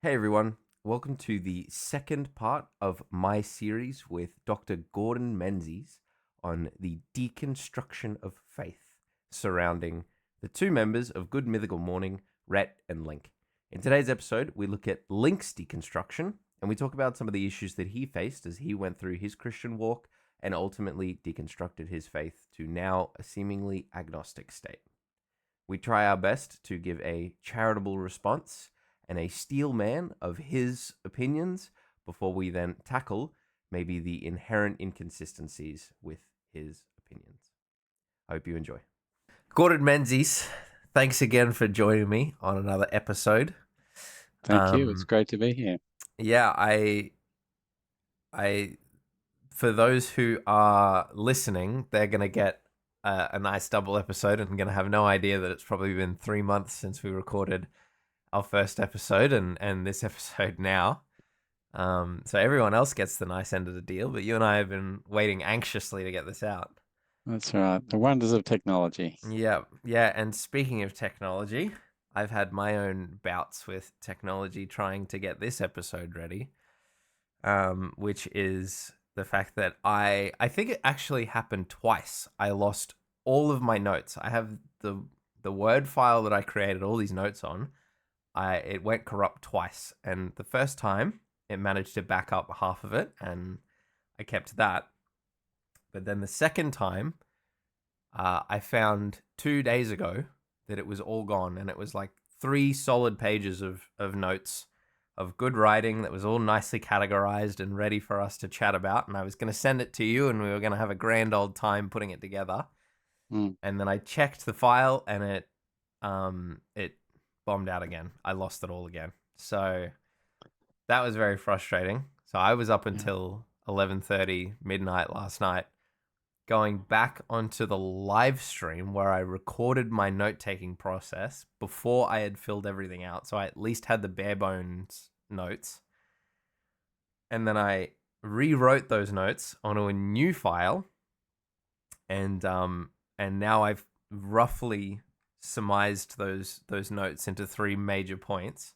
Hey everyone, welcome to the second part of my series with Dr. Gordon Menzies on the deconstruction of faith surrounding the two members of Good Mythical Morning, Rhett and Link. In today's episode, we look at Link's deconstruction and we talk about some of the issues that he faced as he went through his Christian walk and ultimately deconstructed his faith to now a seemingly agnostic state. We try our best to give a charitable response and a steel man of his opinions before we then tackle maybe the inherent inconsistencies with his opinions. I hope you enjoy. Gordon Menzies, thanks again for joining me on another episode. Thank you. It's great to be here. Yeah, I, for those who are listening, they're gonna get a nice double episode and gonna have no idea that it's probably been 3 months since we recorded our first episode and this episode now. So everyone else gets the nice end of the deal, but you and I have been waiting anxiously to get this out. That's right. The wonders of technology. Yeah, yeah. And speaking of technology, I've had my own bouts with technology trying to get this episode ready, which is the fact that I think it actually happened twice. I lost all of my notes. I have the Word file that I created all these notes on. It went corrupt twice, and the first time it managed to back up half of it, and I kept that. But then the second time, I found 2 days ago that it was all gone, and it was like 3 solid pages of notes of good writing that was all nicely categorized and ready for us to chat about. And I was going to send it to you, and we were going to have a grand old time putting it together. Mm. And then I checked the file, and it bombed out again. I lost it all again. So that was very frustrating. So I was up Yeah. until 11:30 midnight last night going back onto the live stream where I recorded my note-taking process before I had filled everything out. So I at least had the bare bones notes. And then I rewrote those notes onto a new file, and now I've roughly surmised those notes into 3 major points.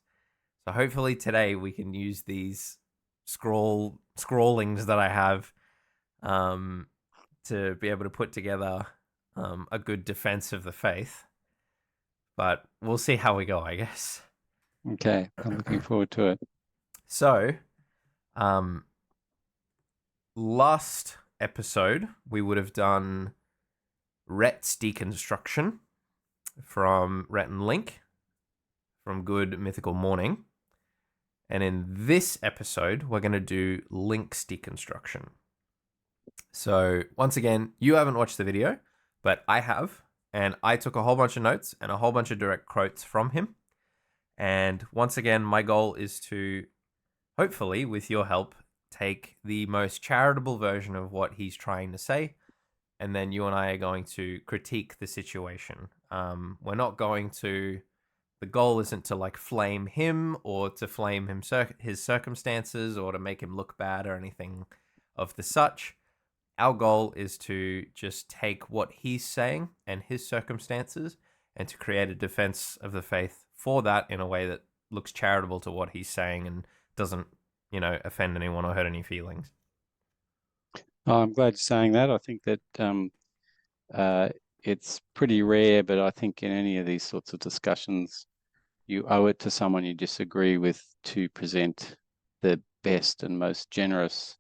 So hopefully today we can use these scrawlings that I have to be able to put together a good defense of the faith. But we'll see how we go, I guess. Okay. I'm looking forward to it. So, um, last episode we would have done Rhett's deconstruction from Rhett and Link from Good Mythical Morning. And in this episode, we're going to do Link's deconstruction. So, once again, you haven't watched the video, but I have. And I took a whole bunch of notes and a whole bunch of direct quotes from him. And once again, my goal is to, hopefully, with your help, take the most charitable version of what he's trying to say. And then you and I are going to critique the situation. We're not going to. The goal isn't to like flame him or to flame his circumstances or to make him look bad or anything of the such. Our goal is to just take what he's saying and his circumstances and to create a defense of the faith for that in a way that looks charitable to what he's saying and doesn't, offend anyone or hurt any feelings. Oh, I'm glad you're saying that. I think that uh, it's pretty rare, but I think in any of these sorts of discussions, you owe it to someone you disagree with to present the best and most generous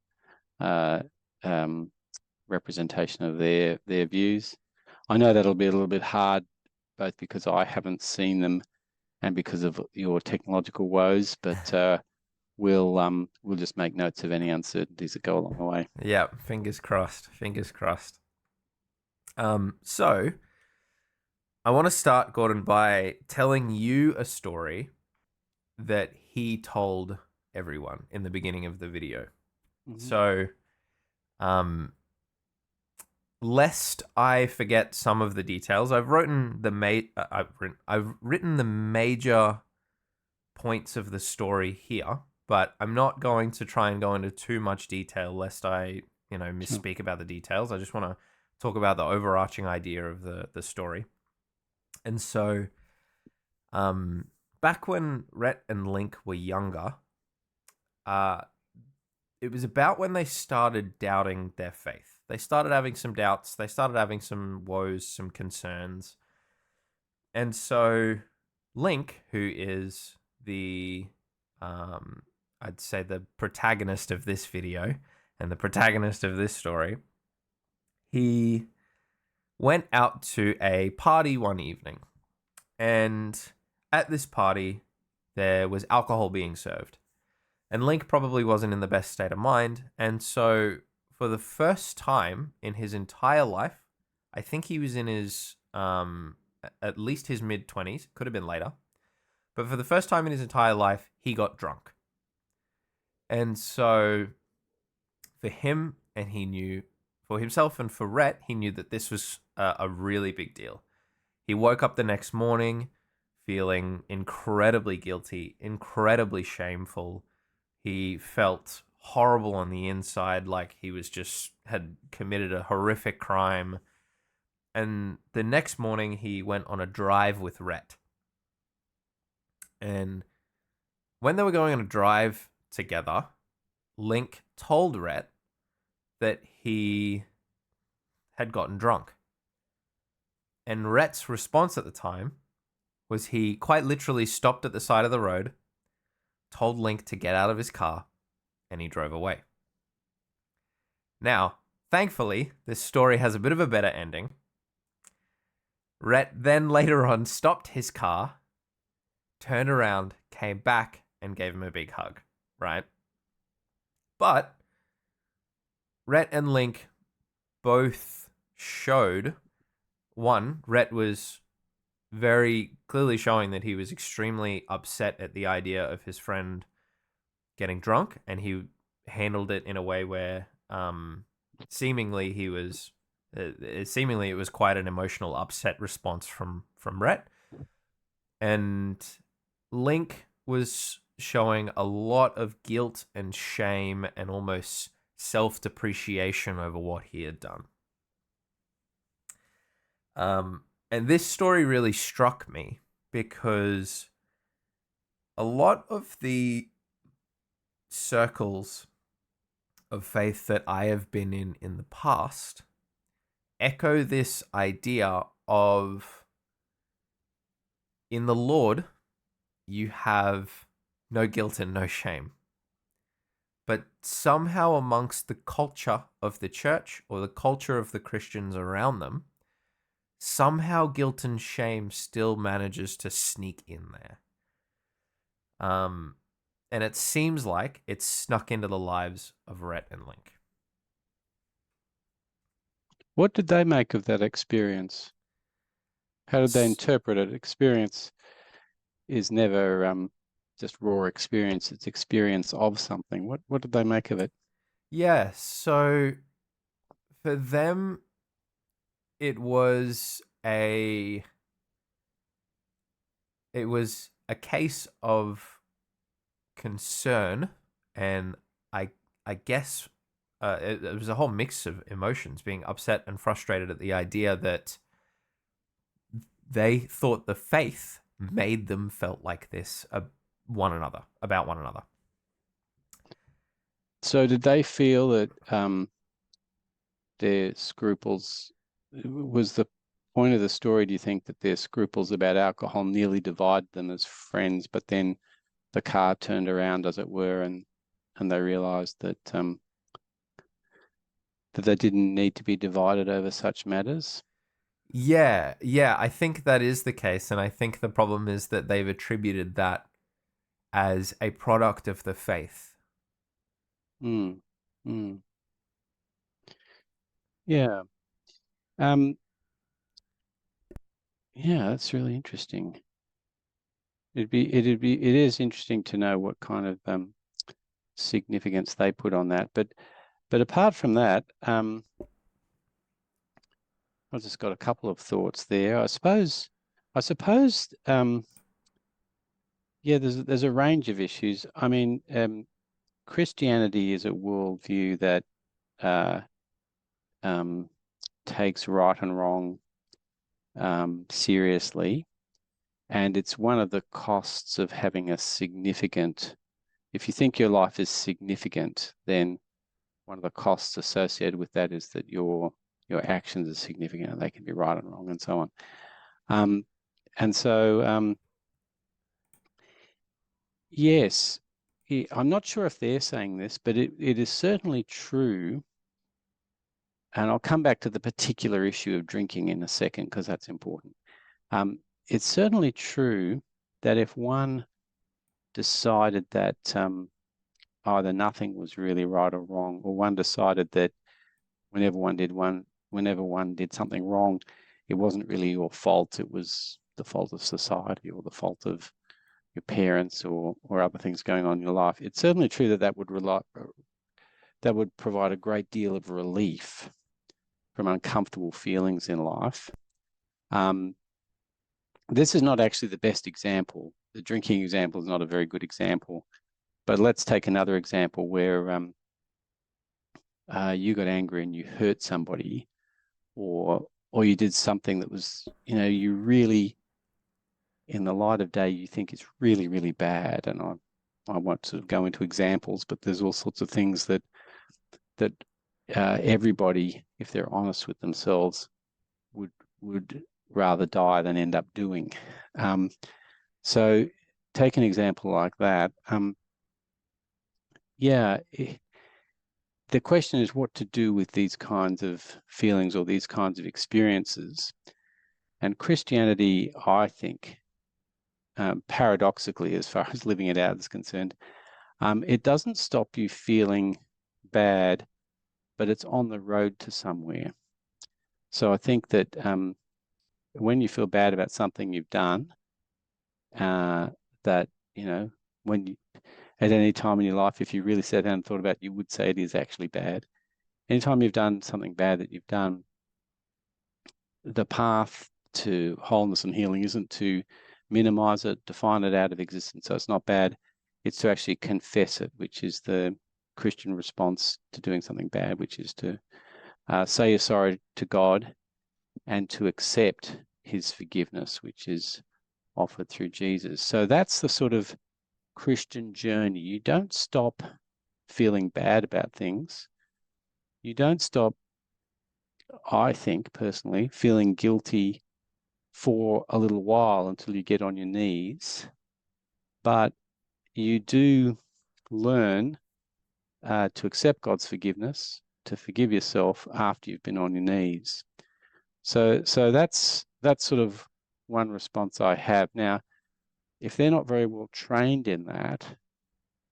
uh, um, representation of their views. I know that'll be a little bit hard, both because I haven't seen them and because of your technological woes, but we'll just make notes of any uncertainties that go along the way. Yeah, fingers crossed. Fingers crossed. So I want to start, Gordon, by telling you a story that he told everyone in the beginning of the video. Mm-hmm. So, lest I forget some of the details, I've written I've written the major points of the story here, but I'm not going to try and go into too much detail lest I, Sure. misspeak about the details. I just want to talk about the overarching idea of the story. And so, um, back when Rhett and Link were younger, uh, it was about when they started doubting their faith. They started having some doubts. They started having some woes, some concerns. And so Link, who is the, um, I'd say the protagonist of this video and the protagonist of this story, he went out to a party one evening. And at this party, there was alcohol being served. And Link probably wasn't in the best state of mind. And so, for the first time in his entire life, I think he was in his, at least his mid 20s, could have been later. But for the first time in his entire life, he got drunk. And so, for him, and he knew, for himself and for Rhett, he knew that this was a really big deal. He woke up the next morning feeling incredibly guilty, incredibly shameful. He felt horrible on the inside, like he was just had committed a horrific crime. And the next morning, he went on a drive with Rhett. And when they were going on a drive together, Link told Rhett that he had gotten drunk. And Rhett's response at the time was he quite literally stopped at the side of the road, told Link to get out of his car, and he drove away. Now, thankfully, this story has a bit of a better ending. Rhett then later on stopped his car, turned around, came back, and gave him a big hug, right? But Rhett and Link both showed, one, Rhett was very clearly showing that he was extremely upset at the idea of his friend getting drunk, and he handled it in a way where seemingly he was seemingly it was quite an emotional upset response from Rhett. And Link was showing a lot of guilt and shame and almost self-depreciation over what he had done. And this story really struck me because a lot of the circles of faith that I have been in the past echo this idea of, in the Lord, you have no guilt and no shame. But somehow amongst the culture of the church or the culture of the Christians around them, somehow guilt and shame still manages to sneak in there. And it seems like it's snuck into the lives of Rhett and Link. What did they make of that experience? How did they interpret it? Experience is never just raw experience. It's experience of something. What did they make of it? Yeah, so for them, it was a case of concern, and I guess it was a whole mix of emotions, being upset and frustrated at the idea that they thought the faith made them felt like this about one another. So did they feel that their scruples was the point of the story? Do you think that their scruples about alcohol nearly divided them as friends, but then the car turned around, as it were, and they realized that that they didn't need to be divided over such matters? Yeah, I think that is the case, and I think the problem is that they've attributed that as a product of the faith. Mm. Mm. Yeah. Um, yeah, that's really interesting. It is interesting to know what kind of significance they put on that. But apart from that, I've just got a couple of thoughts there. I suppose, yeah, there's a range of issues. I mean, Christianity is a worldview that uh, um, takes right and wrong seriously, And it's one of the costs of having a significant, if you think your life is significant, then one of the costs associated with that is that your actions are significant and they can be right and wrong and so on. And so, yes, I'm not sure if they're saying this, but it is certainly true. And I'll come back to the particular issue of drinking in a second, because that's important. It's certainly true that if one decided that either nothing was really right or wrong, or one decided that whenever one did something wrong, it wasn't really your fault, it was the fault of society or the fault of your parents or other things going on in your life. It's certainly true that that would provide a great deal of relief from uncomfortable feelings in life. This is not actually the best example. The drinking example is not a very good example, but let's take another example where you got angry and you hurt somebody, or you did something that was, you really, in the light of day, you think is really, really bad. And I won't sort of go into examples, but there's all sorts of things that everybody, if they're honest with themselves, would rather die than end up doing. So take an example like that. The question is what to do with these kinds of feelings or these kinds of experiences. And Christianity, I think, paradoxically, as far as living it out is concerned, it doesn't stop you feeling bad, but it's on the road to somewhere. So I think that when you feel bad about something you've done, that, when you, at any time in your life, if you really sat down and thought about it, you would say it is actually bad. Anytime you've done something bad that you've done, the path to wholeness and healing isn't to minimize it, define it out of existence, so it's not bad. It's to actually confess it, which is the Christian response to doing something bad, which is to say you're sorry to God and to accept his forgiveness, which is offered through Jesus. So that's the sort of Christian journey. You don't stop feeling bad about things. You don't stop, I think personally, feeling guilty for a little while until you get on your knees. But you do learn to accept God's forgiveness, to forgive yourself after you've been on your knees. So that's sort of one response I have. Now, if they're not very well trained in that,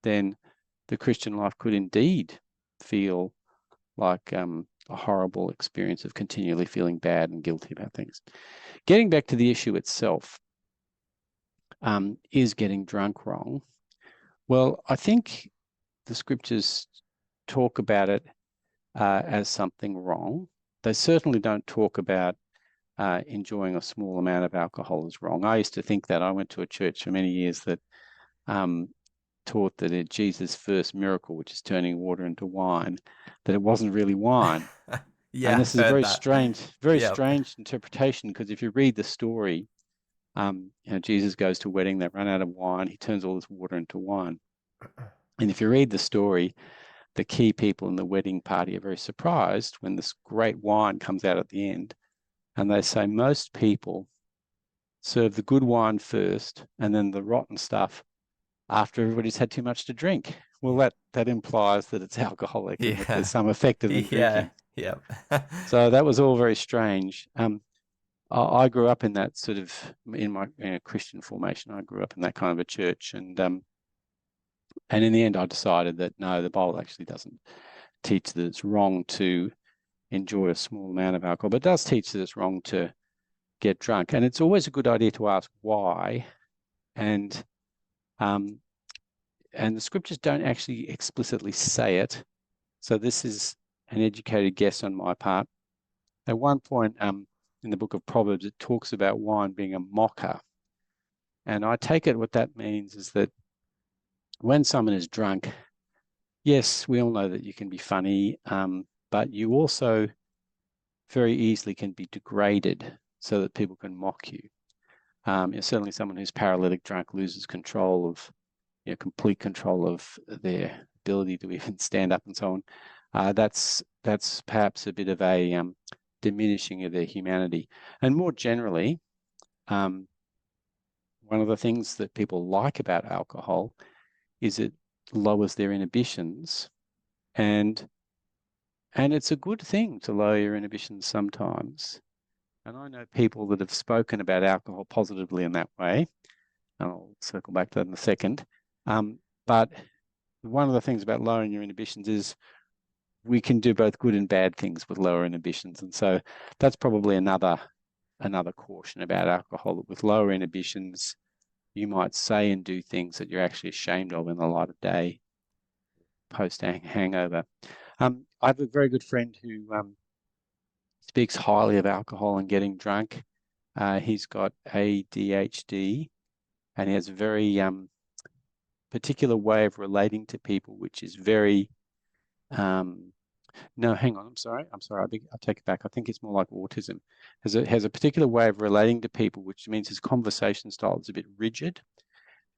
then the Christian life could indeed feel like a horrible experience of continually feeling bad and guilty about things. Getting back to the issue itself, is getting drunk wrong? Well, I think the scriptures talk about it as something wrong. They certainly don't talk about enjoying a small amount of alcohol as wrong. I used to think that. I went to a church for many years that taught that Jesus' first miracle, which is turning water into wine, that it wasn't really wine. Yeah, and this is I've a heard very that. strange, Yep. interpretation, because if you read the story, Jesus goes to a wedding, they run out of wine, he turns all this water into wine. And if you read the story, the key people in the wedding party are very surprised when this great wine comes out at the end. And they say most people serve the good wine first and then the rotten stuff after everybody's had too much to drink. Well, that implies that it's alcoholic and that there's Yeah. some effect of them Yeah. drinking. Yep. So that was all very strange. I grew up in that sort of, in my Christian formation, I grew up in that kind of a church. And in the end, I decided that no, the Bible actually doesn't teach that it's wrong to enjoy a small amount of alcohol, but it does teach that it's wrong to get drunk. And it's always a good idea to ask why. And the scriptures don't actually explicitly say it. So this is an educated guess on my part. At one point in the book of Proverbs, it talks about wine being a mocker. And I take it what that means is that when someone is drunk, yes, we all know that you can be funny, but you also very easily can be degraded so that people can mock you. Certainly someone who's paralytic drunk loses control of, complete control of their ability to even stand up and so on. That's perhaps a bit of a diminishing of their humanity. And more generally, one of the things that people like about alcohol is it lowers their inhibitions, and it's a good thing to lower your inhibitions sometimes. And I know people that have spoken about alcohol positively in that way. I'll circle back to that in a second. But one of the things about lowering your inhibitions is we can do both good and bad things with lower inhibitions. And so that's probably another caution about alcohol. With lower inhibitions, you might say and do things that you're actually ashamed of in the light of day, post hangover. I have a very good friend who speaks highly of alcohol and getting drunk. He's got ADHD, and he has a very particular way of relating to people, which is very no, hang on. I'm sorry. I'll take it back. I think it's more like autism. Has a particular way of relating to people, which means his conversation style is a bit rigid.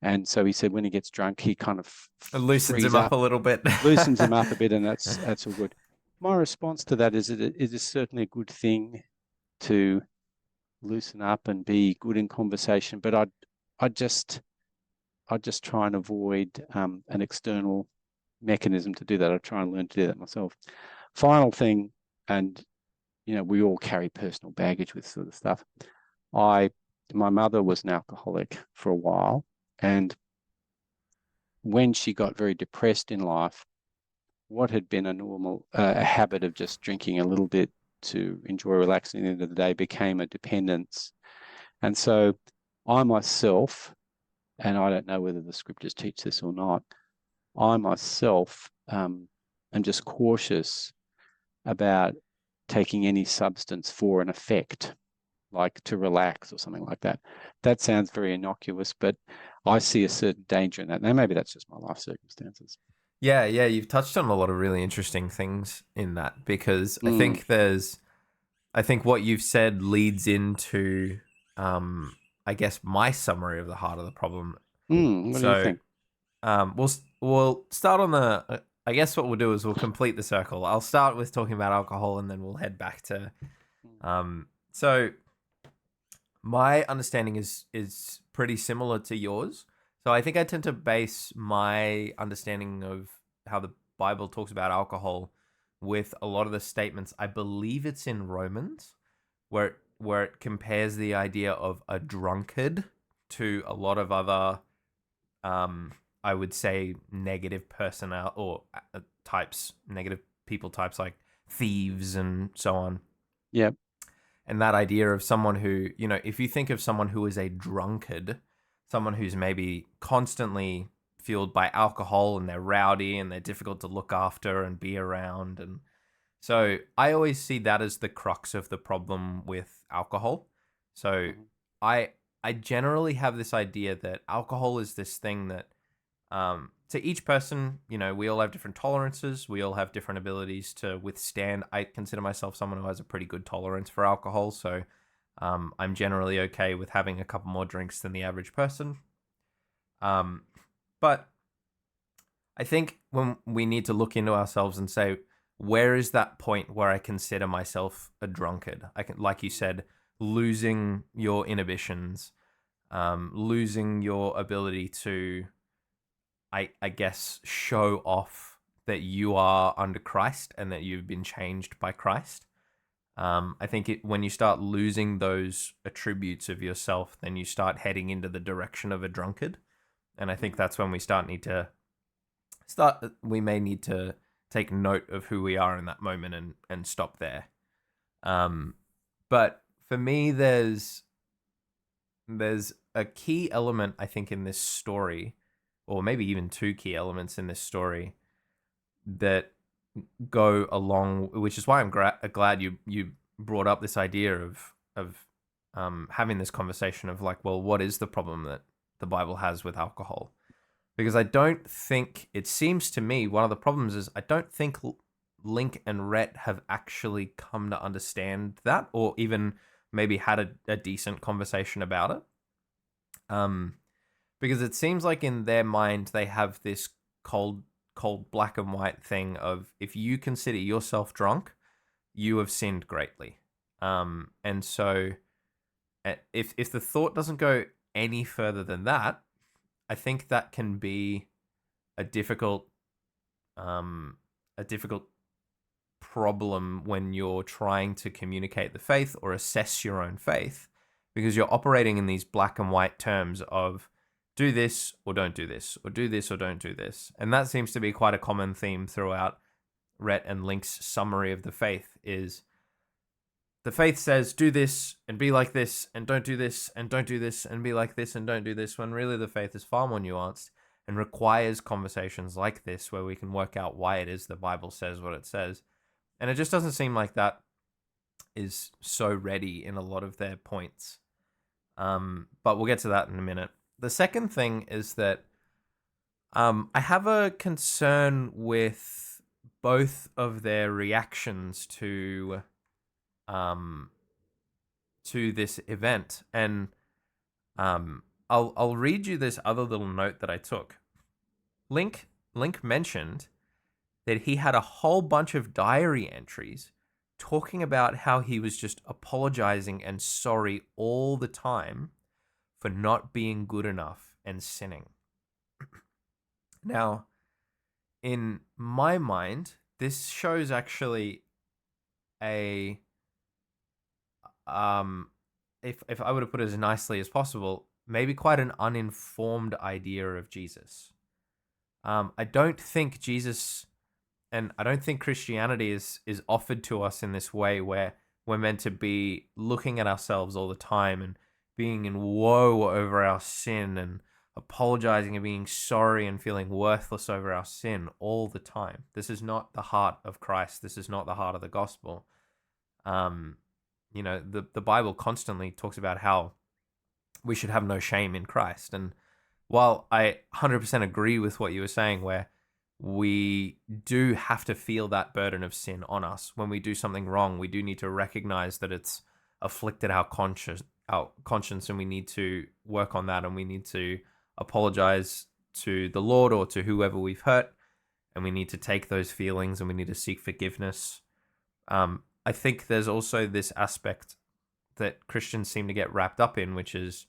And so he said when he gets drunk, he kind of It loosens frees him up up, a little bit. loosens him up a bit, and that's all good. My response to that is that it is certainly a good thing to loosen up and be good in conversation, but I just try and avoid an external mechanism to do that. I try and learn to do that myself. Final thing, and we all carry personal baggage with sort of stuff. My mother was an alcoholic for a while, and when she got very depressed in life, what had been a habit of just drinking a little bit to enjoy relaxing at the end of the day became a dependence. And so I myself, and I don't know whether the scriptures teach this or not, I myself am just cautious about taking any substance for an effect, like to relax or something like that. That sounds very innocuous, but I see a certain danger in that. Now, maybe that's just my life circumstances. Yeah, you've touched on a lot of really interesting things in that, because I think what you've said leads into, I guess, my summary of the heart of the problem. What do you So, think? we'll start on the. I guess what we'll do is we'll complete the circle. I'll start with talking about alcohol, and then we'll head back to. So my understanding is pretty similar to yours. So I think I tend to base my understanding of how the Bible talks about alcohol with a lot of the statements. I believe it's in Romans where it compares the idea of a drunkard to a lot of other I would say negative personnel or types, negative people types like thieves and so on. Yep. And that idea of someone who, if you think of someone who is a drunkard, someone who's maybe constantly fueled by alcohol and they're rowdy and they're difficult to look after and be around. And so I always see that as the crux of the problem with alcohol. So I I generally have this idea that alcohol is this thing that to each person, we all have different tolerances. We all have different abilities to withstand. I consider myself someone who has a pretty good tolerance for alcohol. So I'm generally okay with having a couple more drinks than the average person. But I think when we need to look into ourselves and say, where is that point where I consider myself a drunkard? I can, like you said, losing your inhibitions, losing your ability to, I guess, show off that you are under Christ and that you've been changed by Christ. I think when you start losing those attributes of yourself, then you start heading into the direction of a drunkard. And I think that's when we may need to take note of who we are in that moment and stop there. But for me, there's a key element, I think, in this story, or maybe even two key elements in this story that go along, which is why I'm glad you brought up this idea of having this conversation of like, well, what is the problem that the Bible has with alcohol? Because I don't think, it seems to me, one of the problems is I don't think Link and Rhett have actually come to understand that, or even maybe had a decent conversation about it. Um, because it seems like in their mind they have this cold, cold black and white thing of if you consider yourself drunk, you have sinned greatly. And so if the thought doesn't go any further than that, I think that can be a difficult um, a difficult problem when you're trying to communicate the faith or assess your own faith, because you're operating in these black and white terms of do this or don't do this, or do this or don't do this. And that seems to be quite a common theme throughout Rhett and Link's summary of the faith is the faith says do this and be like this and don't do this and don't do this and be like this and don't do this, when really the faith is far more nuanced and requires conversations like this where we can work out why it is the Bible says what it says. And it just doesn't seem like that is so ready in a lot of their points. But we'll get to that in a minute. The second thing is that I have a concern with both of their reactions um, to this event, and I'll read you this other little note that I took. Link mentioned that he had a whole bunch of diary entries talking about how he was just apologizing and sorry all the time for not being good enough and sinning. Now, in my mind, this shows actually a if I were to put it as nicely as possible, maybe quite an uninformed idea of Jesus. I don't think Jesus and I don't think Christianity is offered to us in this way where we're meant to be looking at ourselves all the time and being in woe over our sin and apologizing and being sorry and feeling worthless over our sin all the time. This is not the heart of Christ. This is not the heart of the gospel. Um, the Bible constantly talks about how we should have no shame in Christ. And while I 100% agree with what you were saying, where we do have to feel that burden of sin on us when we do something wrong, we do need to recognize that it's afflicted our conscience, and we need to work on that, and we need to apologize to the Lord or to whoever we've hurt, and we need to take those feelings and we need to seek forgiveness. I think there's also this aspect that Christians seem to get wrapped up in, which is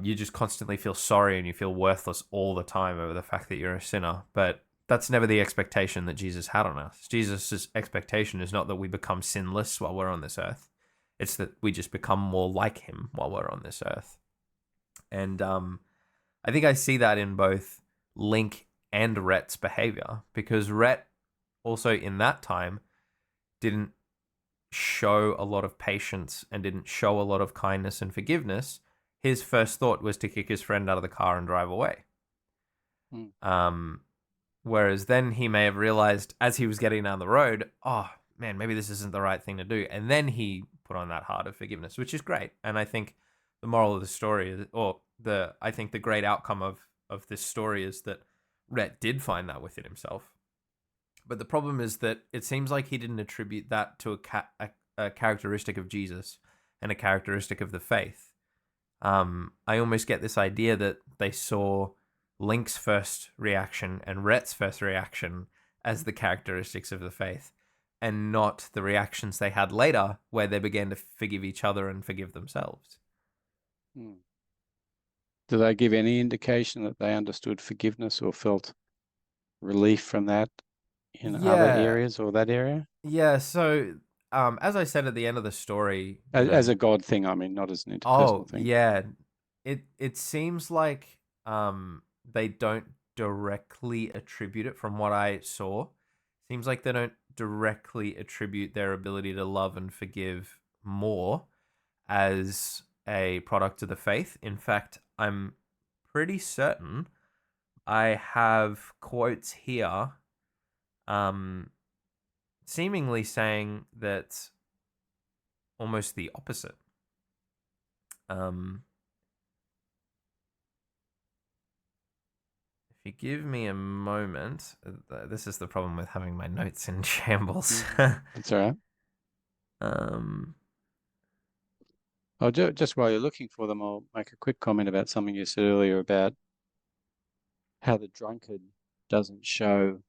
you just constantly feel sorry and you feel worthless all the time over the fact that you're a sinner. But that's never the expectation that Jesus had on us. Jesus' expectation is not that we become sinless while we're on this earth. It's that we just become more like him while we're on this earth. And I think I see that in both Link and Rhett's behavior, because Rhett also in that time didn't show a lot of patience and didn't show a lot of kindness and forgiveness. His first thought was to kick his friend out of the car and drive away. Mm. Whereas then he may have realized as he was getting down the road, oh man, maybe this isn't the right thing to do. And then he put on that heart of forgiveness, which is great. And I think the moral of the story is, I think the great outcome of this story is that Rhett did find that within himself. But the problem is that it seems like he didn't attribute that to a characteristic of Jesus and a characteristic of the faith. I almost get this idea that they saw Link's first reaction and Rhett's first reaction as the characteristics of the faith, and not the reactions they had later where they began to forgive each other and forgive themselves. Mm. Do they give any indication that they understood forgiveness or felt relief from that in other Yeah. areas or that area? Yeah, so as I said at the end of the story, As a God thing, I mean, not as an interpersonal oh thing. yeah, it seems like they don't directly attribute it from what I saw. Seems like they don't directly attribute their ability to love and forgive more as a product of the faith. In fact, I'm pretty certain I have quotes here seemingly saying that almost the opposite. If you give me a moment, this is the problem with having my notes in shambles. That's all right. um, Just while you're looking for them, I'll make a quick comment about something you said earlier about how the drunkard doesn't show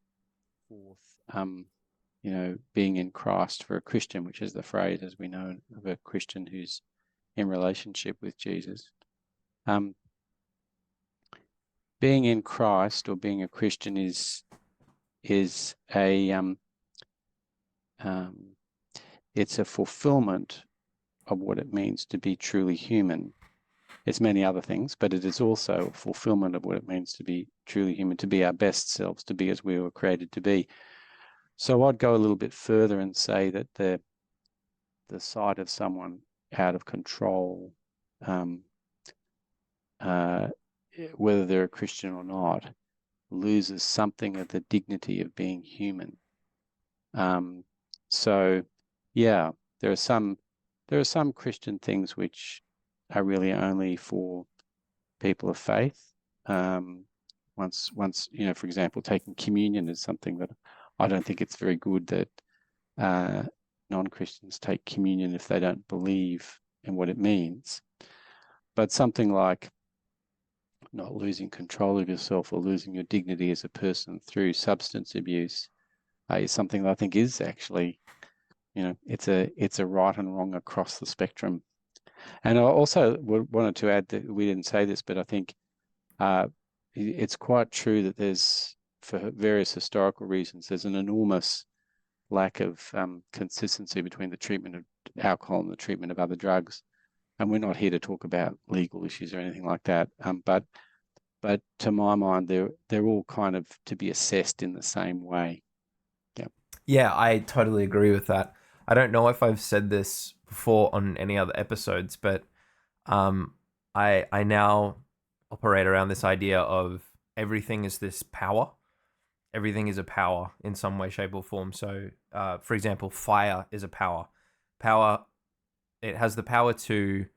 forth, being in Christ for a Christian, which is the phrase, as we know, of a Christian who's in relationship with Jesus. Um, Being in Christ or being a Christian is a um, it's a fulfillment of what it means to be truly human. It's many other things, but it is also a fulfillment of what it means to be truly human, to be our best selves, to be as we were created to be. So I'd go a little bit further and say that the sight of someone out of control, um, uh, whether they're a Christian or not, loses something of the dignity of being human. Um, so, yeah, there are some Christian things which are really only for people of faith. Um, once for example, taking communion is something that I don't think it's very good that non-Christians take communion if they don't believe in what it means. But something like not losing control of yourself or losing your dignity as a person through substance abuse is something that I think is actually, it's a right and wrong across the spectrum. And I also wanted to add that we didn't say this, but I think it's quite true that there's, for various historical reasons, there's an enormous lack of consistency between the treatment of alcohol and the treatment of other drugs. And we're not here to talk about legal issues or anything like that. But to my mind, they're all kind of to be assessed in the same way. Yeah. Yeah, I totally agree with that. I don't know if I've said this before on any other episodes, but um, I now operate around this idea of everything is this power. Everything is a power in some way, shape, or form. So, for example, fire is a power. Power, it has the power to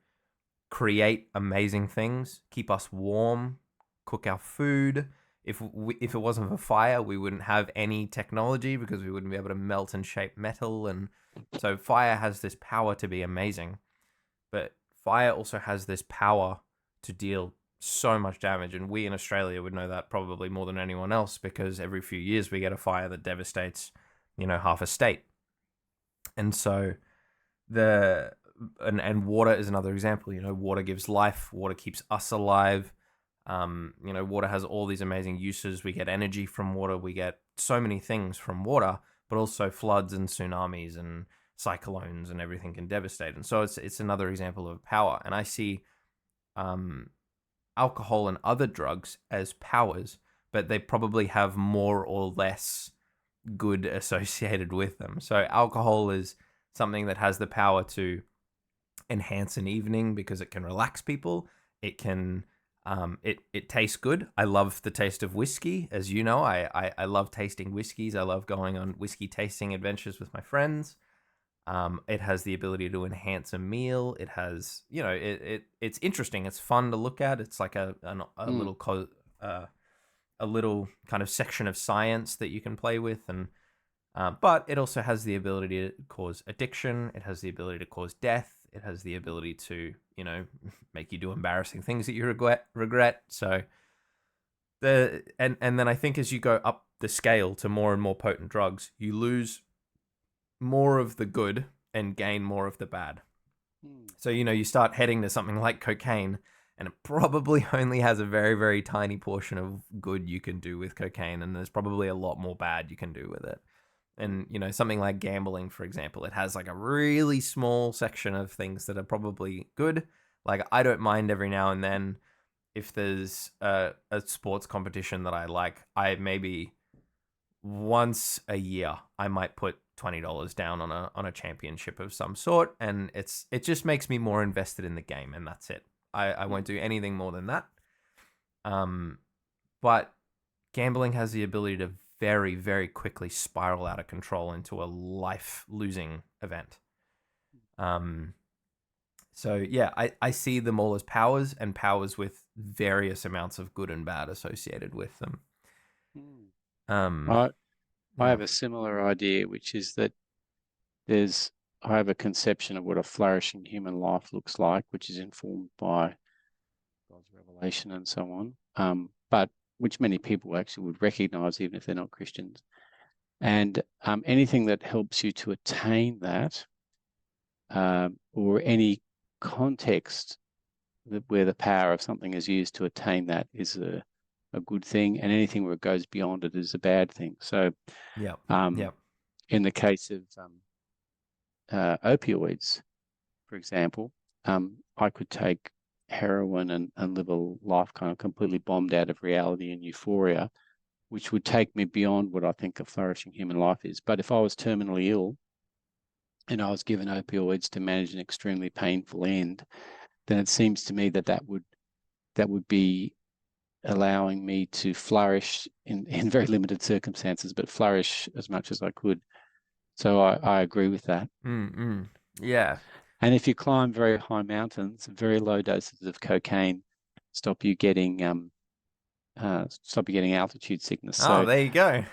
create amazing things, keep us warm, cook our food. If it wasn't for fire, we wouldn't have any technology because we wouldn't be able to melt and shape metal. And so, fire has this power to be amazing, but fire also has this power to deal so much damage. And we in Australia would know that probably more than anyone else because every few years we get a fire that devastates, half a state. And so the water is another example. Water gives life. Water keeps us alive. Water has all these amazing uses. We get energy from water. We get so many things from water, but also floods and tsunamis and cyclones and everything can devastate. And so it's another example of power. And I see um, alcohol and other drugs as powers, but they probably have more or less good associated with them. So alcohol is something that has the power to enhance an evening because it can relax people. It can it tastes good. I love the taste of whiskey, as you know. I love tasting whiskeys. I love going on whiskey tasting adventures with my friends. It has the ability to enhance a meal. It has, it's interesting. It's fun to look at. It's like a Mm. a little kind of section of science that you can play with, and but it also has the ability to cause addiction. It has the ability to cause death. It has the ability to, make you do embarrassing things that you regret. So and then I think as you go up the scale to more and more potent drugs, you lose more of the good and gain more of the bad. Mm. So, you start heading to something like cocaine, and it probably only has a very, very tiny portion of good you can do with cocaine, and there's probably a lot more bad you can do with it. Mm. And, something like gambling, for example, it has like a really small section of things that are probably good. Like, I don't mind every now and then if there's a sports competition that I like, I maybe once a year I might put $20 down on a championship of some sort, and it just makes me more invested in the game, and that's it. I won't Mm. do anything more than that. Um, but gambling has the ability to very, very quickly spiral out of control into a life losing event. Um, so yeah, I see them all as powers and powers with various amounts of good and bad associated with them. Mm. Um, I I yeah. have a similar idea, which is that there's I have a conception of what a flourishing human life looks like, which is informed by God's revelation and so on, but which many people actually would recognize even if they're not Christians. And anything that helps you to attain that, or any context where the power of something is used to attain that, is a good thing, and anything where it goes beyond it is a bad thing. So, Yeah. um, Yeah. in the case of opioids, for example, I could take heroin and live a life kind of completely bombed out of reality and euphoria, which would take me beyond what I think a flourishing human life is. But if I was terminally ill and I was given opioids to manage an extremely painful end, then it seems to me that that would be allowing me to flourish in very limited circumstances, but flourish as much as I could. So I agree with that. Yeah. And if you climb very high mountains, very low doses of cocaine stop you getting altitude sickness. Oh, there you go.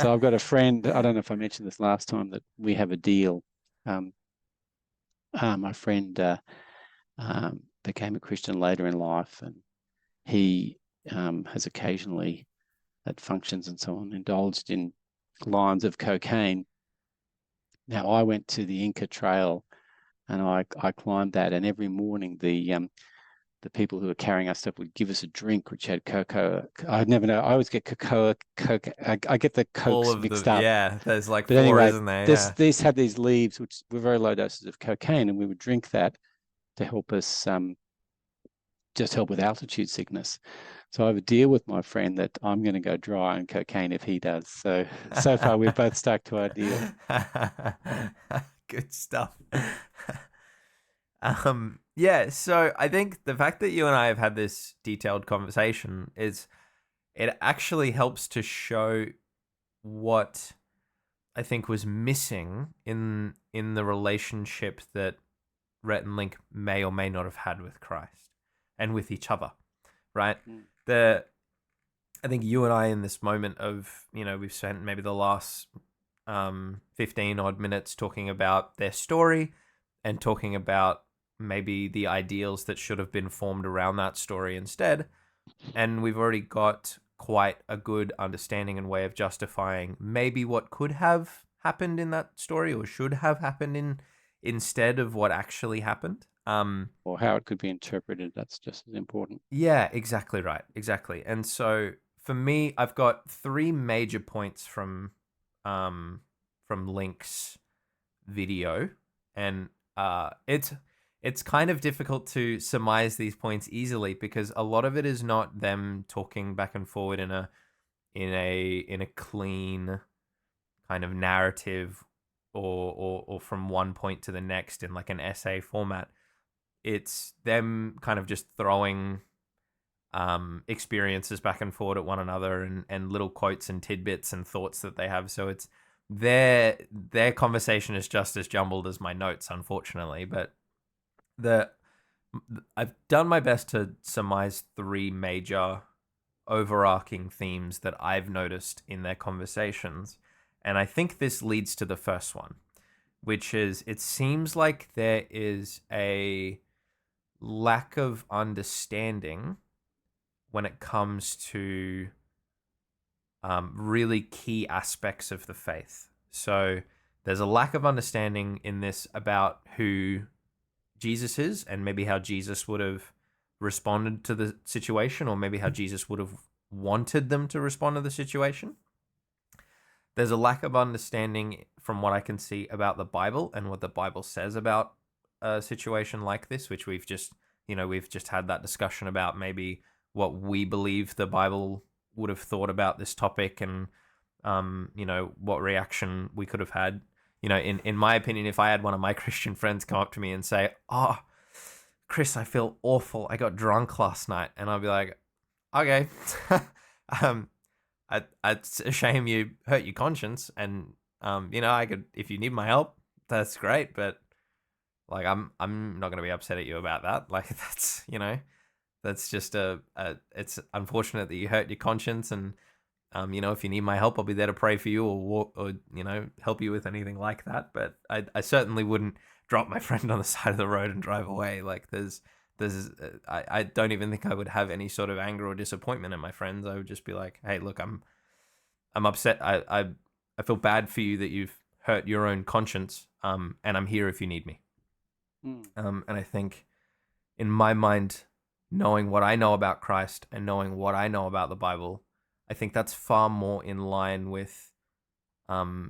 So I've got a friend. I don't know if I mentioned this last time, that we have a deal. Um, my friend became a Christian later in life, and he has occasionally, at functions and so on, indulged in lines of cocaine. Now, I went to the Inca Trail and I climbed that, and every morning the people who were carrying our stuff would give us a drink which had cocoa. I'd never know. I always get cocoa. I get the All cokes of the, mixed up. yeah, there's like But four, anyway, isn't there? Yeah. these had these leaves which were very low doses of cocaine, and we would drink that to help us just help with altitude sickness. So I have a deal with my friend that I'm going to go dry on cocaine if he does. So far we've both stuck to our deal. Good stuff. Yeah, so I think the fact that you and I have had this detailed conversation is, it actually helps to show what I think was missing in the relationship that Rhett and Link may or may not have had with Christ and with each other, right? Mm. The I think you and I, in this moment of, we've spent maybe the last 15 odd minutes talking about their story and talking about maybe the ideals that should have been formed around that story instead. And we've already got quite a good understanding and way of justifying maybe what could have happened in that story, or should have happened instead of what actually happened. Or how it could be interpreted. That's just as important. Yeah, exactly right. Exactly. And so for me, I've got three major points from Link's video, and it's kind of difficult to surmise these points easily because a lot of it is not them talking back and forward in a clean kind of narrative, or from one point to the next in like an essay format. It's them kind of just throwing experiences back and forward at one another, and little quotes and tidbits and thoughts that they have. So it's their conversation is just as jumbled as my notes, unfortunately. But the I've done my best to surmise three major overarching themes that I've noticed in their conversations. And I think this leads to the first one, which is, it seems like there is a lack of understanding when it comes to really key aspects of the faith. So there's a lack of understanding in this about who Jesus is, and maybe how Jesus would have responded to the situation, or maybe how Jesus would have wanted them to respond to the situation. There's a lack of understanding, from what I can see, about the Bible and what the Bible says about a situation like this, which we've just had that discussion about maybe what we believe the Bible would have thought about this topic, and what reaction we could have had. In my opinion, if I had one of my Christian friends come up to me and say, "Oh, Chris, I feel awful. I got drunk last night," and I'll be like, "Okay, it's a shame you hurt your conscience, and I could, if you need my help, that's great, but like I'm not gonna be upset at you about that. Like that's just it's unfortunate that you hurt your conscience, and If you need my help, I'll be there to pray for you or walk, or help you with anything like that. But I certainly wouldn't drop my friend on the side of the road and drive away. Like I don't even think I would have any sort of anger or disappointment at my friends. I would just be like, hey, look, I'm upset. I feel bad for you that you've hurt your own conscience. And I'm here if you need me. Mm. And I think in my mind, knowing what I know about Christ and knowing what I know about the Bible, I think that's far more in line with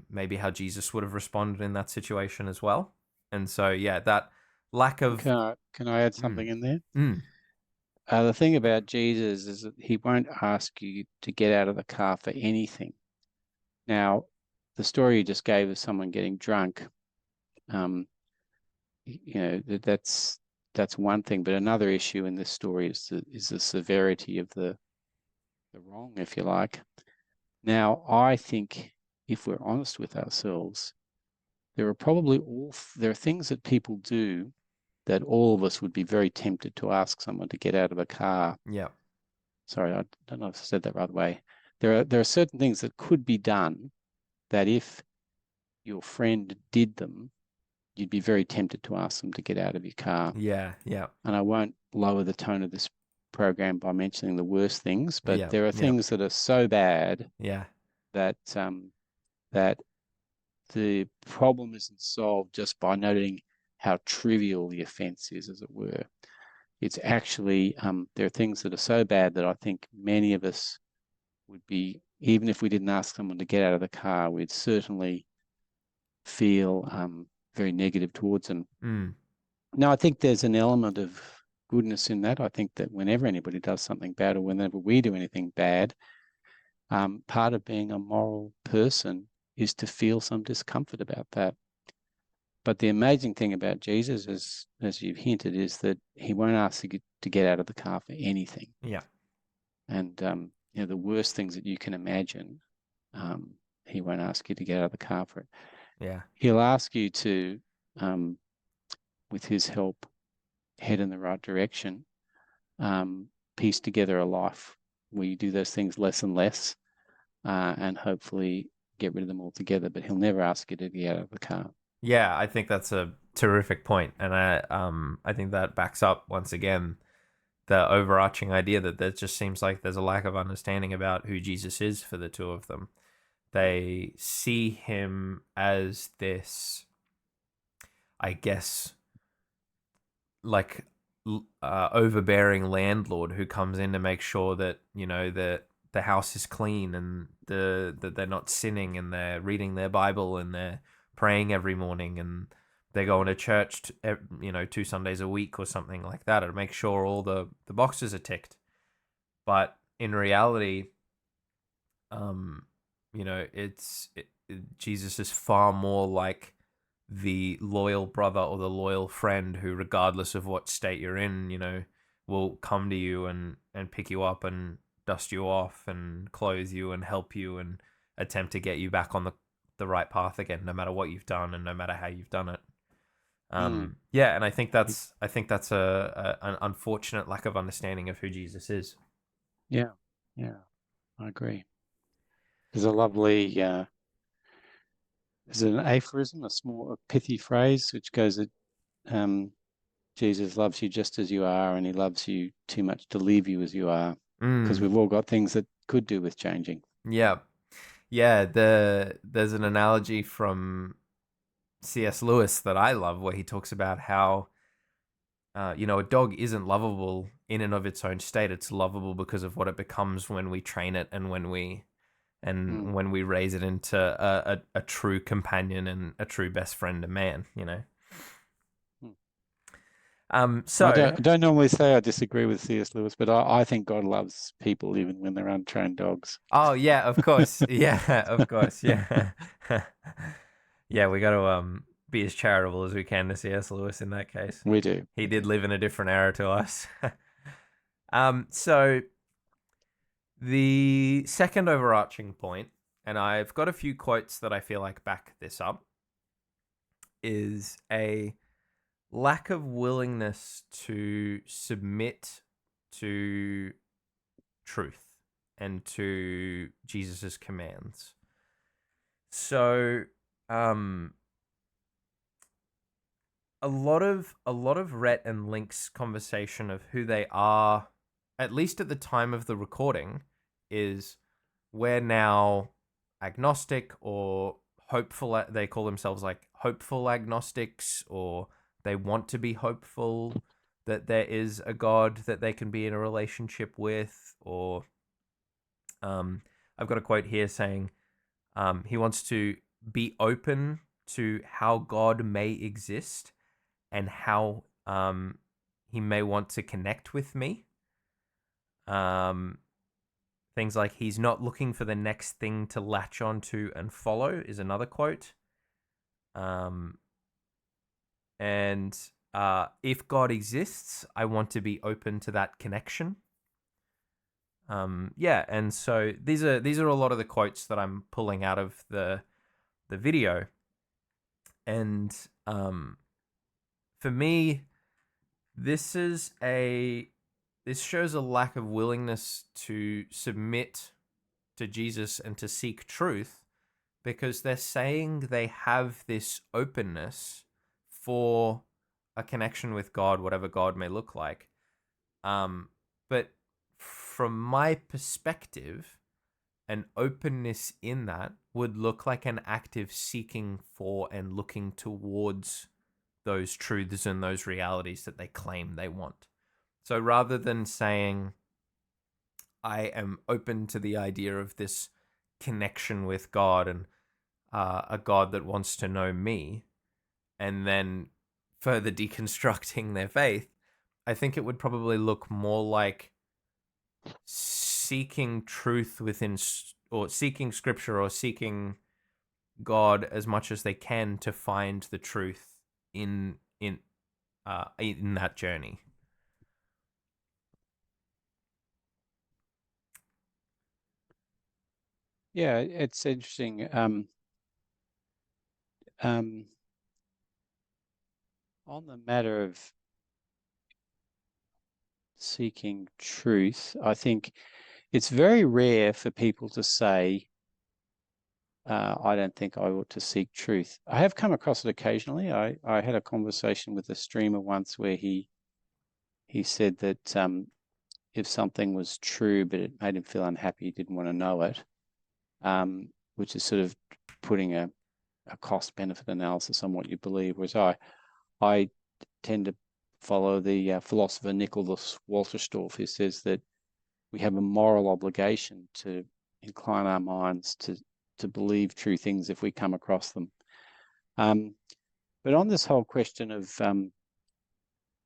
maybe how Jesus would have responded in that situation as well. And so, yeah, that lack of. Can I add Mm, something in there? mm, The thing about Jesus is that he won't ask you to get out of the car for anything. Now, the story you just gave of someone getting drunk, um, that's one thing. But another issue in this story is the severity of the wrong, if you like. Now, I think if we're honest with ourselves, there are things that people do that all of us would be very tempted to ask someone to get out of a car. yeah, Sorry, I don't know if I said that right way. There are certain things that could be done that if your friend did them, you'd be very tempted to ask them to get out of your car. yeah, yeah, And I won't lower the tone of this program by mentioning the worst things, but yeah, there are yeah, things that are so bad yeah, that that the problem isn't solved just by noting how trivial the offence is, as it were. It's actually there are things that are so bad that I think many of us would be, even if we didn't ask someone to get out of the car, we'd certainly feel very negative towards them. mm, Now, I think there's an element of goodness in that. I think that whenever anybody does something bad or whenever we do anything bad, part of being a moral person is to feel some discomfort about that. But the amazing thing about Jesus, as you've hinted, is that he won't ask you to get out of the car for anything. yeah, And the worst things that you can imagine, um, he won't ask you to get out of the car for it. yeah. He'll ask you to, with his help, head in the right direction, piece together a life where you do those things less and less, and hopefully get rid of them altogether. But he'll never ask you to get out of the car. Yeah, I think that's a terrific point, and I think that backs up once again the overarching idea that there just seems like there's a lack of understanding about who Jesus is for the two of them. They see him as this, I guess, like overbearing landlord who comes in to make sure that that the house is clean and that they're not sinning and they're reading their Bible and they're praying every morning and they're going to church 2 Sundays a week or something like that to make sure all the boxes are ticked. But in reality, um Jesus is far more like the loyal brother or the loyal friend who, regardless of what state you're in, will come to you and pick you up and dust you off and clothe you and help you and attempt to get you back on the right path again, no matter what you've done and no matter how you've done it. Mm. Yeah, and I think that's an unfortunate lack of understanding of who Jesus is. Yeah, yeah, I agree. There's a lovely, there's an aphorism, a small, a pithy phrase, which goes that Jesus loves you just as you are, and he loves you too much to leave you as you are, because Mm, we've all got things that could do with changing. yeah, yeah. There's an analogy from C.S. Lewis that I love where he talks about how a dog isn't lovable in and of its own state. It's lovable because of what it becomes when we train it and Mm. when we raise it into a true companion and a true best friend to man. Mm. So I don't normally say I disagree with C.S. Lewis, but I think God loves people even when they're untrained dogs. oh yeah, of course. Yeah, of course. Yeah. Yeah, we got to be as charitable as we can to C.S. Lewis in that case. We do. He We did do. live in a different era to us. So the second overarching point, and I've got a few quotes that I feel like back this up, is a lack of willingness to submit to truth. and to Jesus's commands. So, a lot of Rhett and Link's conversation of who they are, at least at the time of the recording, is we're now agnostic or hopeful. They call themselves like hopeful agnostics, or they want to be hopeful that there is a God that they can be in a relationship with. Or I've got a quote here saying he wants to be open to how God may exist and how he may want to connect with me. Um, Things like he's not looking for the next thing to latch onto and follow is another quote. And if God exists, I want to be open to that connection. Yeah, and so these are a lot of the quotes that I'm pulling out of the video, and for me, this is this shows a lack of willingness to submit to Jesus and to seek truth, because they're saying they have this openness for a connection with God, whatever God may look like. But from my perspective, an openness in that would look like an active seeking for and looking towards those truths and those realities that they claim they want. So rather than saying, I am open to the idea of this connection with God and a God that wants to know me, and then further deconstructing their faith, I think it would probably look more like seeking truth within, or seeking scripture, or seeking God as much as they can to find the truth in that journey. Yeah, it's interesting. Um, on the matter of seeking truth, I think it's very rare for people to say, I don't think I ought to seek truth. I have come across it occasionally. I had a conversation with a streamer once where he said that if something was true but it made him feel unhappy, he didn't want to know it, which is sort of putting a cost benefit analysis on what you believe. Whereas I tend to follow the philosopher Nicholas Walterstorff, who says that we have a moral obligation to incline our minds to believe true things if we come across them. But on this whole question of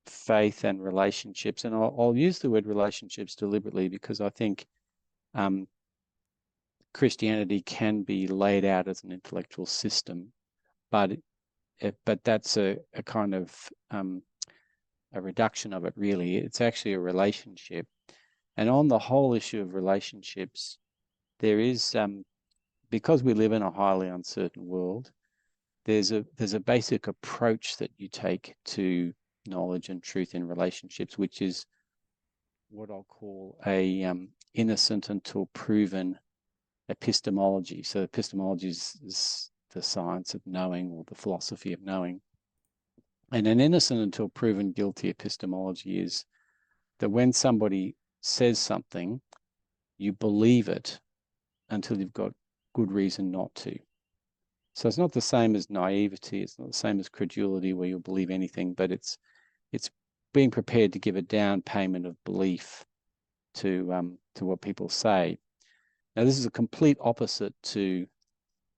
faith and relationships, and I'll use the word relationships deliberately because I think Christianity can be laid out as an intellectual system, but that's a kind of a reduction of it, really. It's actually a relationship. And on the whole issue of relationships, there is, because we live in a highly uncertain world, there's a basic approach that you take to knowledge and truth in relationships, which is what I'll call a innocent until proven epistemology. So epistemology is the science of knowing, or the philosophy of knowing. And an innocent until proven guilty epistemology is that when somebody says something, you believe it until you've got good reason not to. So it's not the same as naivety. It's not the same as credulity, where you'll believe anything, but it's being prepared to give a down payment of belief to what people say. Now, this is a complete opposite to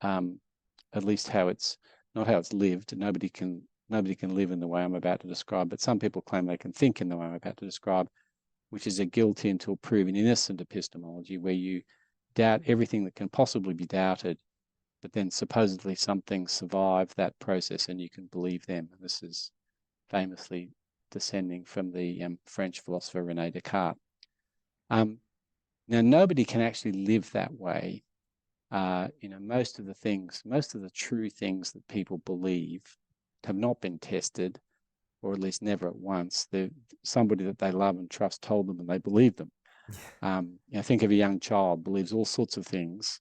at least how it's not how it's lived. Nobody can live in the way I'm about to describe, but some people claim they can think in the way I'm about to describe, which is a guilty until proven innocent epistemology, where you doubt everything that can possibly be doubted, but then supposedly some things survive that process and you can believe them. And this is famously descending from the French philosopher René Descartes. Now, nobody can actually live that way. Most of the true things that people believe have not been tested, or at least never at once. Somebody that they love and trust told them and they believe them. Think of a young child, believes all sorts of things,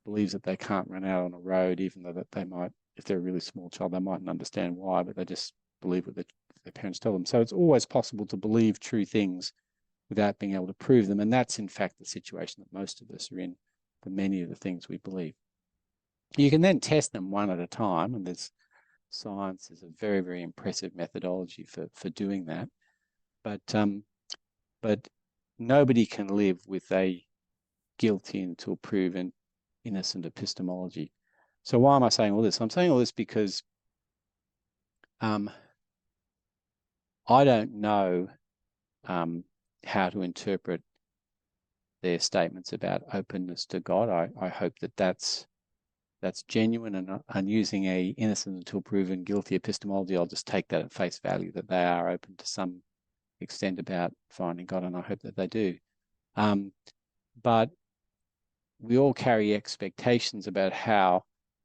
believes that they can't run out on a road, even though that they might, if they're a really small child, they mightn't understand why, but they just believe what their parents tell them. So it's always possible to believe true things without being able to prove them. And that's, in fact, the situation that most of us are in for many of the things we believe. You can then test them one at a time, and there's science is a very, very impressive methodology for doing that. But nobody can live with a guilty until proven innocent epistemology. So why am I saying all this? I'm saying all this because I don't know how to interpret their statements about openness to God. I hope that that's genuine, and using a innocent until proven guilty epistemology, I'll just take that at face value, that they are open to some extent about finding God, and I hope that they do. But we all carry expectations about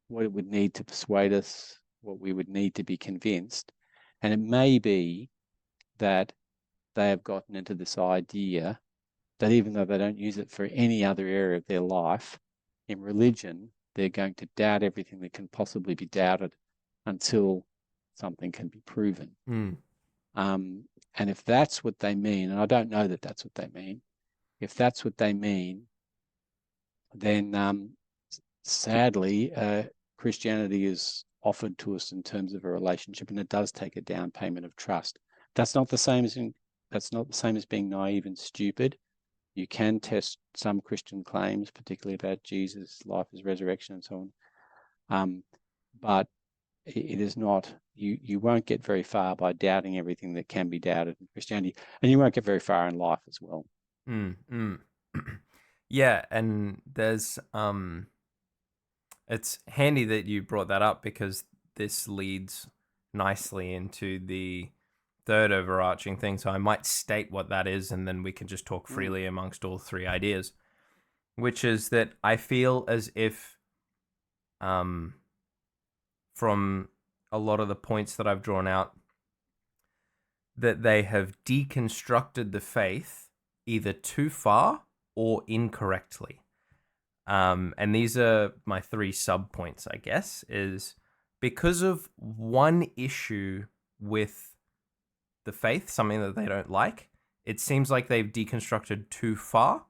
what it would need to persuade us, what we would need to be convinced. And it may be that they have gotten into this idea that even though they don't use it for any other area of their life, in religion, they're going to doubt everything that can possibly be doubted until something can be proven. Mm. And if that's what they mean, and I don't know that that's what they mean, if that's what they mean, then sadly, Christianity is offered to us in terms of a relationship, and it does take a down payment of trust. That's not the same as being naive and stupid. You can test some Christian claims, particularly about Jesus' life, his resurrection, and so on. But it is not. You won't get very far by doubting everything that can be doubted in Christianity, and you won't get very far in life as well. Yeah, and there's it's handy that you brought that up, because this leads nicely into the third overarching thing. So I might state what that is, and then we can just talk freely amongst all three ideas, which is that I feel as if from a lot of the points that I've drawn out, that they have deconstructed the faith either too far or incorrectly. And these are my three sub points, I guess, is because of one issue with the faith, something that they don't like, it seems like they've deconstructed too far,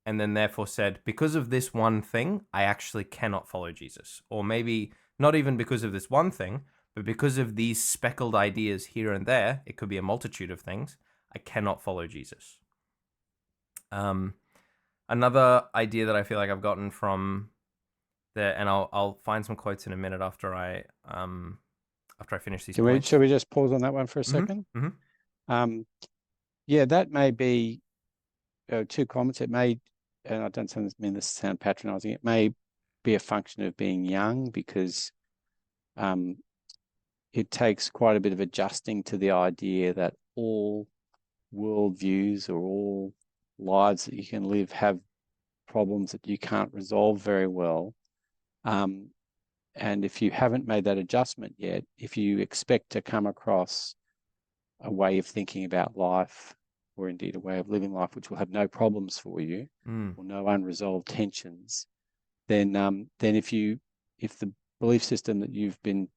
and then therefore said, because of this one thing, I actually cannot follow Jesus. Or maybe not even because of this one thing, but because of these speckled ideas here and there, it could be a multitude of things, I cannot follow Jesus. Another idea that I feel like I've gotten from there, and I'll find some quotes in a minute after I finish these points. Shall we just pause on that one for a second? Yeah, that may be two comments. It may, and I don't mean this to sound patronizing, it may be a function of being young, because it takes quite a bit of adjusting to the idea that all worldviews or all lives that you can live have problems that you can't resolve very well. And if you haven't made that adjustment yet, if you expect to come across a way of thinking about life, or indeed a way of living life, which will have no problems for you, or no unresolved tensions, then if the belief system that you've been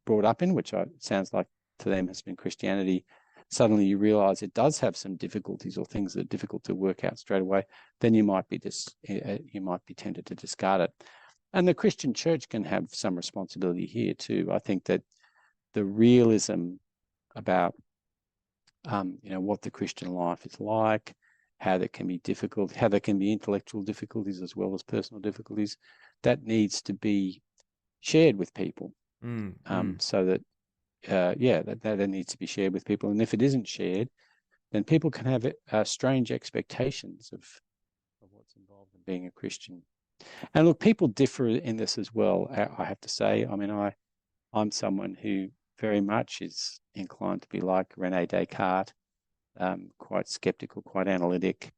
brought up in, which sounds like to them has been Christianity, suddenly you realize it does have some difficulties or things that are difficult to work out straight away, then you might be tempted to discard it. And the Christian church can have some responsibility here too. I think that the realism about what the Christian life is like, how there can be difficult, how there can be intellectual difficulties as well as personal difficulties, that needs to be shared with people. So that that needs to be shared with people. And if it isn't shared, then people can have strange expectations of what's involved in being a Christian. And look, people differ in this as well, I have to say. I mean, I'm someone who very much is inclined to be like Rene Descartes, quite skeptical, quite analytic.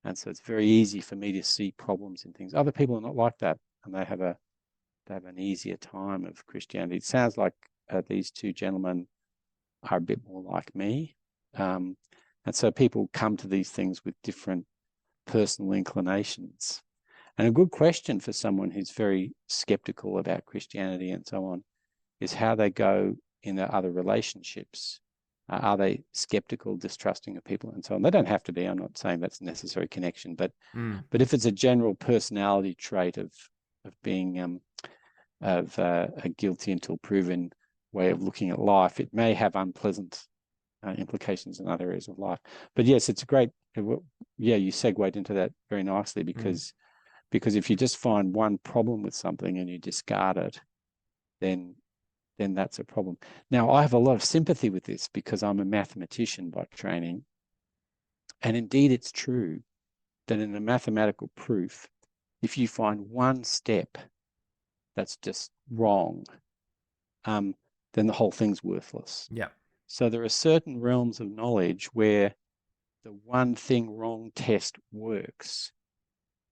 And so it's very easy for me to see problems in things. Other people are not like that, and they have an easier time of Christianity. It sounds like these two gentlemen are a bit more like me. And so people come to these things with different personal inclinations. And a good question for someone who's very skeptical about Christianity and so on is how they go in their other relationships. Are they skeptical, distrusting of people, and so on? They don't have to be. I'm not saying that's a necessary connection, but Mm. if it's a general personality trait of being a guilty until proven way of looking at life, it may have unpleasant implications in other areas of life. But yes, it's a great. Yeah, you segued into that very nicely Mm. because if you just find one problem with something and you discard it, then that's a problem. Now, I have a lot of sympathy with this because I'm a mathematician by training. And indeed, it's true that in a mathematical proof, if you find one step that's just wrong, then the whole thing's worthless. Yeah. So there are certain realms of knowledge where the one thing wrong test works,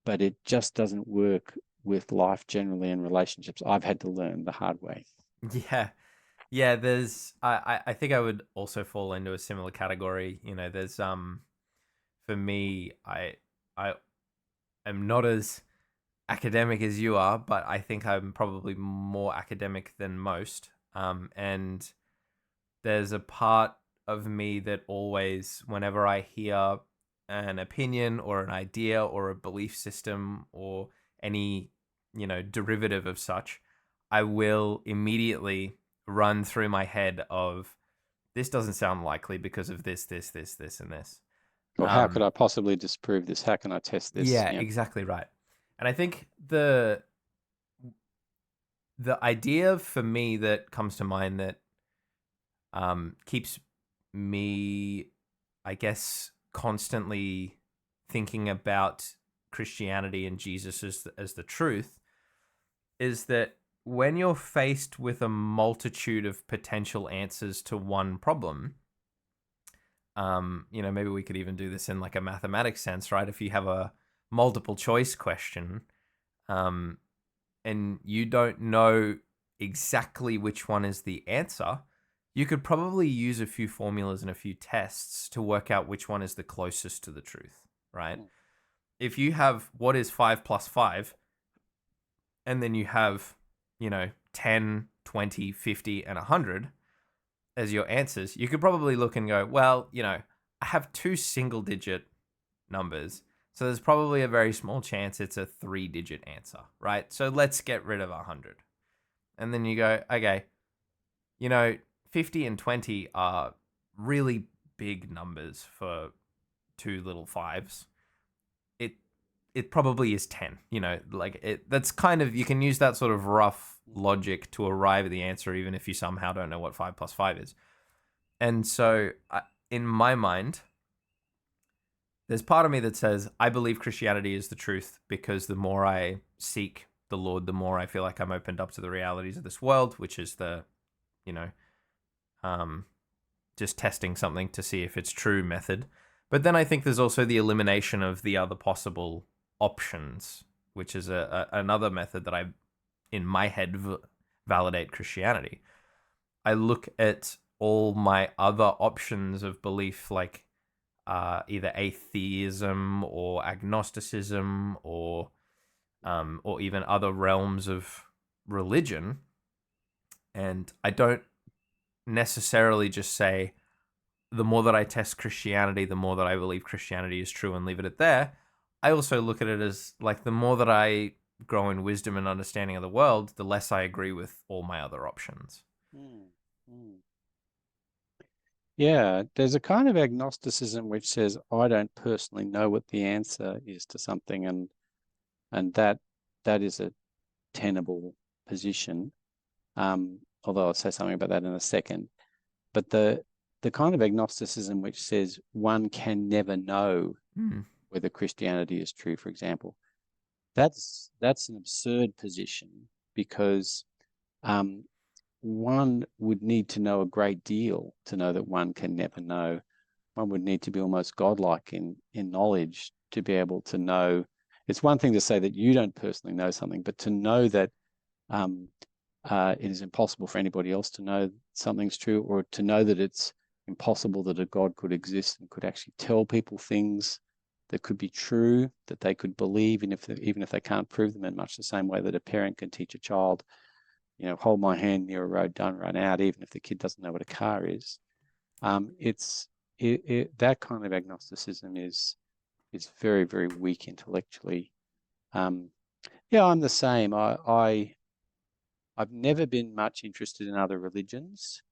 but it just doesn't work with life generally and relationships. I've had to learn the hard way. Yeah. Yeah, there's I think I would also fall into a similar category. There's for me, I am not as academic as you are, but I think I'm probably more academic than most. And there's a part of me that always, whenever I hear an opinion or an idea or a belief system or any, derivative of such, I will immediately run through my head of this doesn't sound likely because of this, this, this, this, and this. Or how could I possibly disprove this? How can I test this? Yeah, Yeah. exactly right. And I think the idea for me that comes to mind that keeps me, I guess, constantly thinking about Christianity and Jesus as the truth is that when you're faced with a multitude of potential answers to one problem, maybe we could even do this in like a mathematics sense, right? If you have a multiple choice question, um, and you don't know exactly which one is the answer, you could probably use a few formulas and a few tests to work out which one is the closest to the truth, right? Mm. If you have what is 5 plus 5, and then you have, 10, 20, 50, and 100 as your answers, you could probably look and go, well, I have two single digit numbers. So there's probably a very small chance it's a 3-digit answer, right? So let's get rid of 100. And then you go, okay, 50 and 20 are really big numbers for two little fives. It probably is 10, that's kind of, you can use that sort of rough logic to arrive at the answer, even if you somehow don't know what 5 plus 5 is. And so in my mind, there's part of me that says I believe Christianity is the truth because the more I seek the Lord, the more I feel like I'm opened up to the realities of this world, which is the, you know, just testing something to see if it's true method. But then I think there's also the elimination of the other possible options, which is another method that I, in my head, validate Christianity. I look at all my other options of belief, like either atheism or agnosticism or even other realms of religion, and I don't necessarily just say the more that I test Christianity, the more that I believe Christianity is true and leave it at there. I also look at it as like the more that I grow in wisdom and understanding of the world, the less I agree with all my other options. Mm. Mm. Yeah, there's a kind of agnosticism which says I don't personally know what the answer is to something, and that is a tenable position. Although I'll say something about that in a second. But the kind of agnosticism which says one can never know Mm. whether Christianity is true, for example, that's an absurd position because um, one would need to know a great deal to know that one can never know. One would need to be almost godlike in knowledge to be able to know. It's one thing to say that you don't personally know something, but to know that um, it is impossible for anybody else to know something's true, or to know that it's impossible that a God could exist and could actually tell people things. that could be true, that they could believe, even if they can't prove them, in much the same way that a parent can teach a child, hold my hand near a road, don't run out, even if the kid doesn't know what a car is. That kind of agnosticism is very, very weak intellectually. Yeah, I'm the same. I've never been much interested in other religions.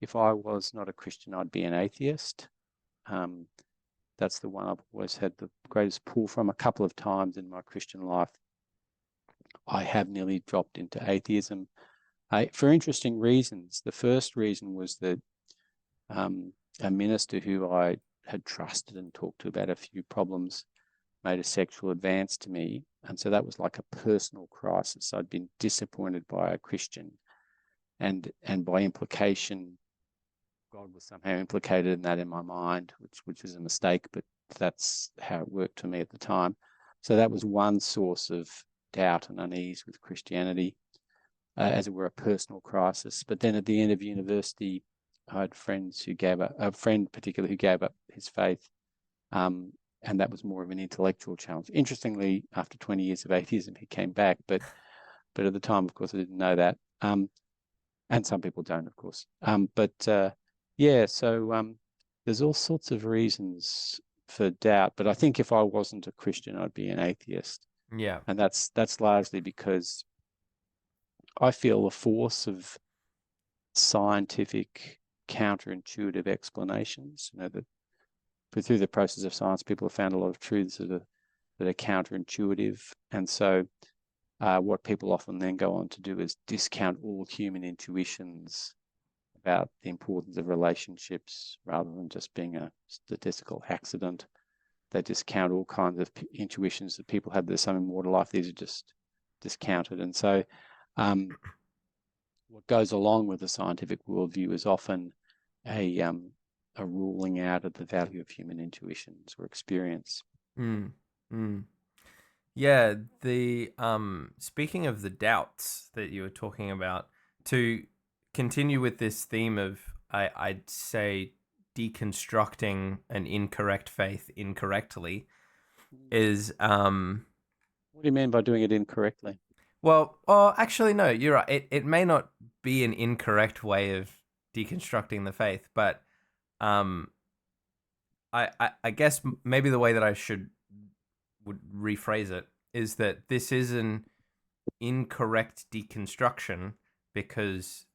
If I was not a Christian, I'd be an atheist. That's the one I've always had the greatest pull from. A couple of times in my Christian life, I have nearly dropped into atheism for interesting reasons. The first reason was that a minister who I had trusted and talked to about a few problems made a sexual advance to me. And so that was like a personal crisis. I'd been disappointed by a Christian, and by implication, God was somehow implicated in that in my mind, which was a mistake, but that's how it worked for me at the time. So that was one source of doubt and unease with Christianity, as it were, a personal crisis. But then at the end of university, I had friends who gave up, a friend particularly who gave up his faith, and that was more of an intellectual challenge. Interestingly, after 20 years of atheism, he came back, but at the time, of course, I didn't know that. And some people don't, of course. Yeah, so there's all sorts of reasons for doubt, but I think if I wasn't a Christian, I'd be an atheist. Yeah. And that's largely because I feel the force of scientific counterintuitive explanations, that through the process of science, people have found a lot of truths that are counterintuitive. And so what people often then go on to do is discount all human intuitions about the importance of relationships rather than just being a statistical accident. They discount all kinds of intuitions that people have. There's some immortal life. These are just discounted. And so what goes along with the scientific worldview is often a ruling out of the value of human intuitions or experience. Mm. Mm. Yeah, the speaking of the doubts that you were talking about, to continue with this theme of I'd say deconstructing an incorrect faith incorrectly is What do you mean by doing it incorrectly? well, oh, actually no, you're right. It may not be an incorrect way of deconstructing the faith, but um I guess maybe the way that I would rephrase it is that this is an incorrect deconstruction because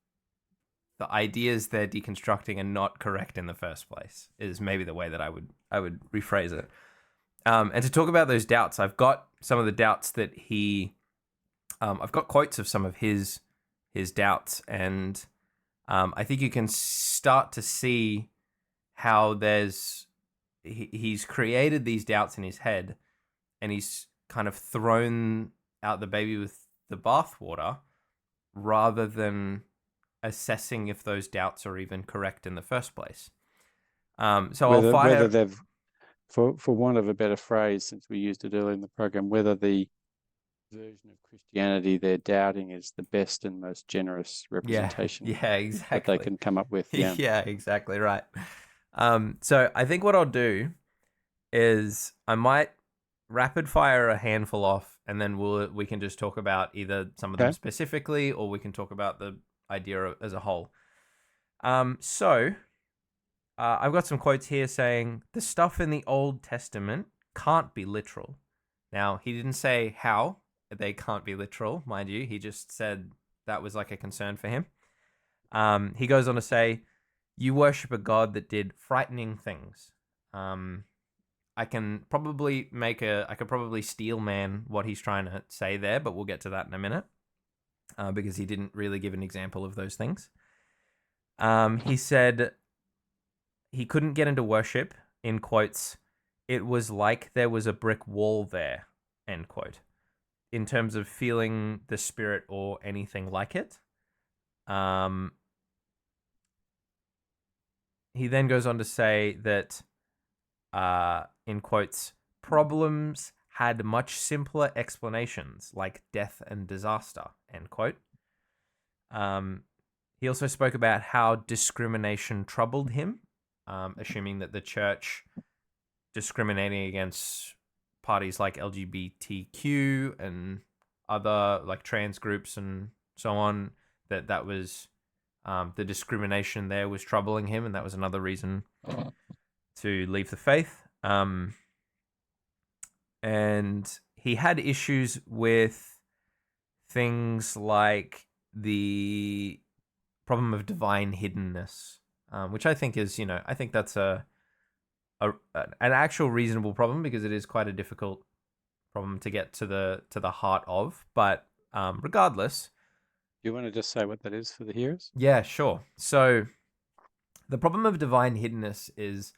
the ideas they're deconstructing are not correct in the first place. Is maybe the way that I would rephrase it. And to talk about those doubts, I've got some of the doubts that he. I've got quotes of some of his doubts, and I think you can start to see how he's created these doubts in his head, and he's kind of thrown out the baby with the bathwater rather than assessing if those doubts are even correct in the first place. So I'll Whether fire. they've, for want of a better phrase, since we used it earlier in the program, whether the version of Christianity they're doubting is the best and most generous Yeah, representation yeah, that they exactly. can come up with. Yeah. Yeah, exactly right. So I think what I'll do is I might rapid fire a handful off, and then we can just talk about either some of them Okay. specifically, or we can talk about the idea as a whole. So I've got some quotes here saying the stuff in the Old Testament can't be literal. Now he didn't say how they can't be literal, mind you. He just said that was like a concern for him. He goes on to say, "You worship a god that did frightening things." I could probably steel man what he's trying to say there, but we'll get to that in a minute, because he didn't really give an example of those things. He said he couldn't get into worship, in quotes, "It was like there was a brick wall there," end quote, in terms of feeling the spirit or anything like it. He then goes on to say that, in quotes, problems had much simpler explanations, like death and disaster, end quote. He also spoke about how discrimination troubled him, assuming that the church discriminating against parties like LGBTQ and other like trans groups and so on. That was the discrimination there was troubling him, and that was another reason to leave the faith. And he had issues with things like the problem of divine hiddenness, which I think is, I think that's an actual reasonable problem because it is quite a difficult problem to get to the heart of. But regardless, You want to just say what that is for the hearers? yeah, sure. So the problem of divine hiddenness is,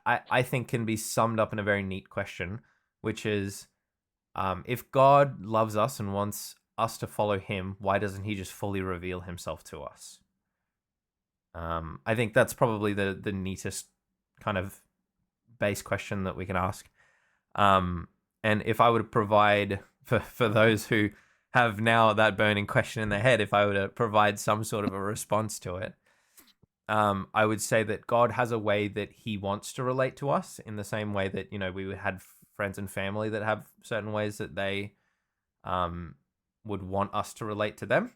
I think, can be summed up in a very neat question, which is, if God loves us and wants us to follow Him, why doesn't He just fully reveal Himself to us? I think that's probably the neatest kind of base question that we can ask. And if I were to provide for those who have now that burning question in their head, if I were to provide some sort of a response to it, I would say that God has a way that He wants to relate to us in the same way that we had friends and family that have certain ways that they would want us to relate to them.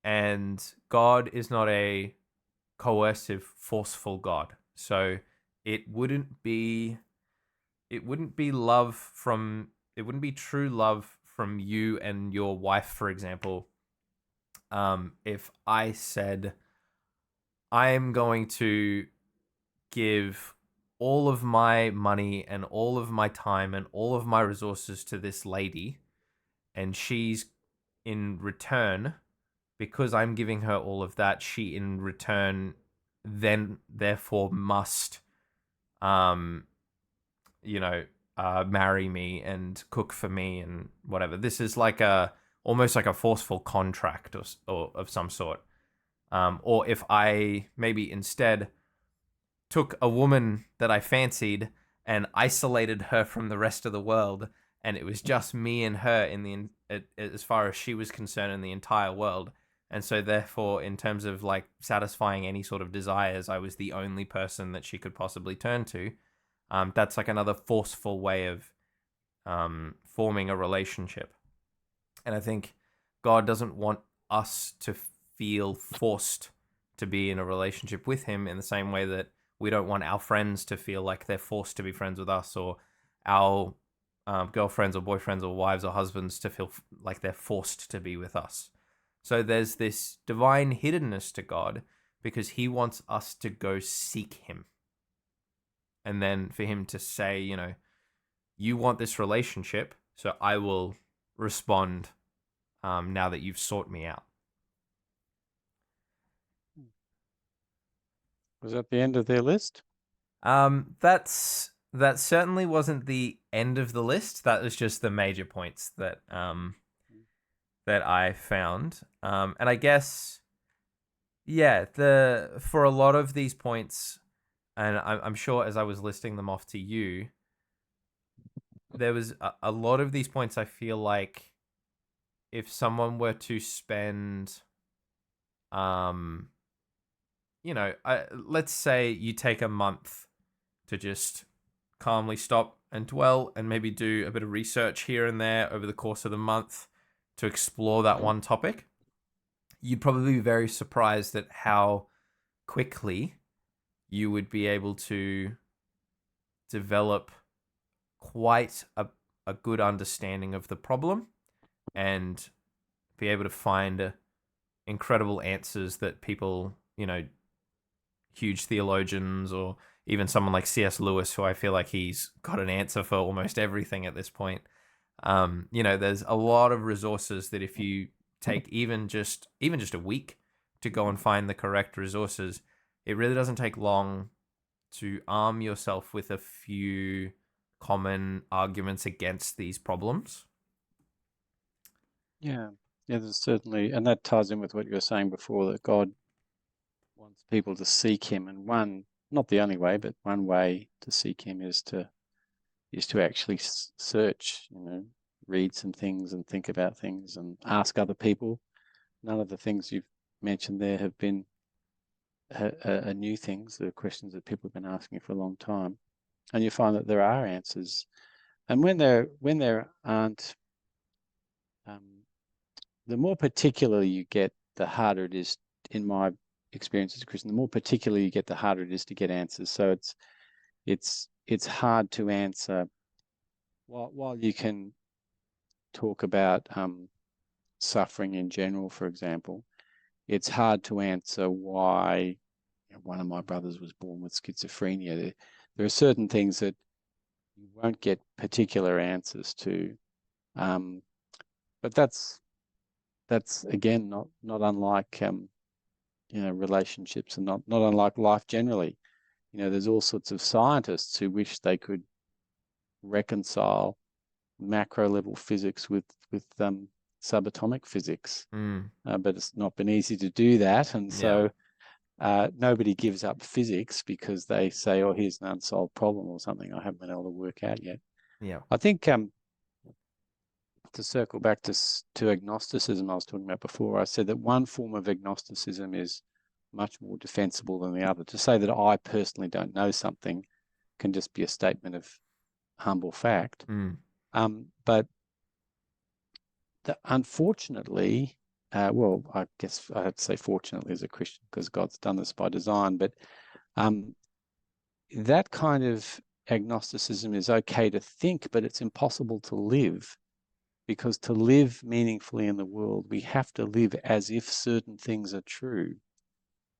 And God is not a coercive, forceful God. So it wouldn't be it wouldn't be true love from you and your wife, for example, if I said I am going to give all of my money and all of my time and all of my resources to this lady, and she's in return, because I'm giving her all of that, she in return then therefore must um you know marry me and cook for me and whatever. This is like a almost like a forceful contract, or of some sort. Or if I maybe instead took a woman that I fancied and isolated her from the rest of the world, and it was just me and her as far as she was concerned in the entire world. And so therefore, in terms of like satisfying any sort of desires, I was the only person that she could possibly turn to. That's like another forceful way of forming a relationship. And I think God doesn't want us to feel forced to be in a relationship with Him in the same way that we don't want our friends to feel like they're forced to be friends with us, or our girlfriends or boyfriends or wives or husbands to feel like they're forced to be with us. So there's this divine hiddenness to God because He wants us to go seek Him. And then for Him to say, you want this relationship, so I will respond now that you've sought me out. Was that the end of their list? That certainly wasn't the end of the list. That was just the major points that I found. And I guess, yeah, the for a lot of these points, and I'm sure as I was listing them off to you, there was a lot of these points. I feel like if someone were to spend, um, let's say you take a month to just calmly stop and dwell and maybe do a bit of research here and there over the course of the month to explore that one topic, you'd probably be very surprised at how quickly you would be able to develop quite a good understanding of the problem and be able to find incredible answers that people, huge theologians, or even someone like C.S. Lewis, who I feel like he's got an answer for almost everything at this point. There's a lot of resources that if you take even just a week to go and find the correct resources, it really doesn't take long to arm yourself with a few common arguments against these problems. Yeah. Yeah, there's certainly, and that ties in with what you were saying before, that God wants people to seek Him, and one, not the only way, but one way to seek Him is to actually search, read some things and think about things and ask other people. None of the things you've mentioned there have been new things. They're questions that people have been asking for a long time. and you find that there are answers. And when there aren't, um, the more particular you get, the harder it is. In my experience as a Christian, the more particular you get, the harder it is to get answers. So it's hard to answer. While you can talk about suffering in general, for example, it's hard to answer why one of my brothers was born with schizophrenia. There are certain things that you won't get particular answers to, um, but that's again not unlike relationships, and not unlike life generally. There's all sorts of scientists who wish they could reconcile macro level physics with subatomic physics, Mm. but it's not been easy to do that, and Yeah. so nobody gives up physics because they say, "Oh, here's an unsolved problem or something I haven't been able to work out yet." Yeah. I think to circle back to agnosticism I was talking about before, I said that one form of agnosticism is much more defensible than the other. To say that I personally don't know something can just be a statement of humble fact. Mm. But unfortunately, well, I guess I have to say fortunately as a Christian, because God's done this by design, but um, that kind of agnosticism is okay to think, but it's impossible to live, because to live meaningfully in the world, we have to live as if certain things are true.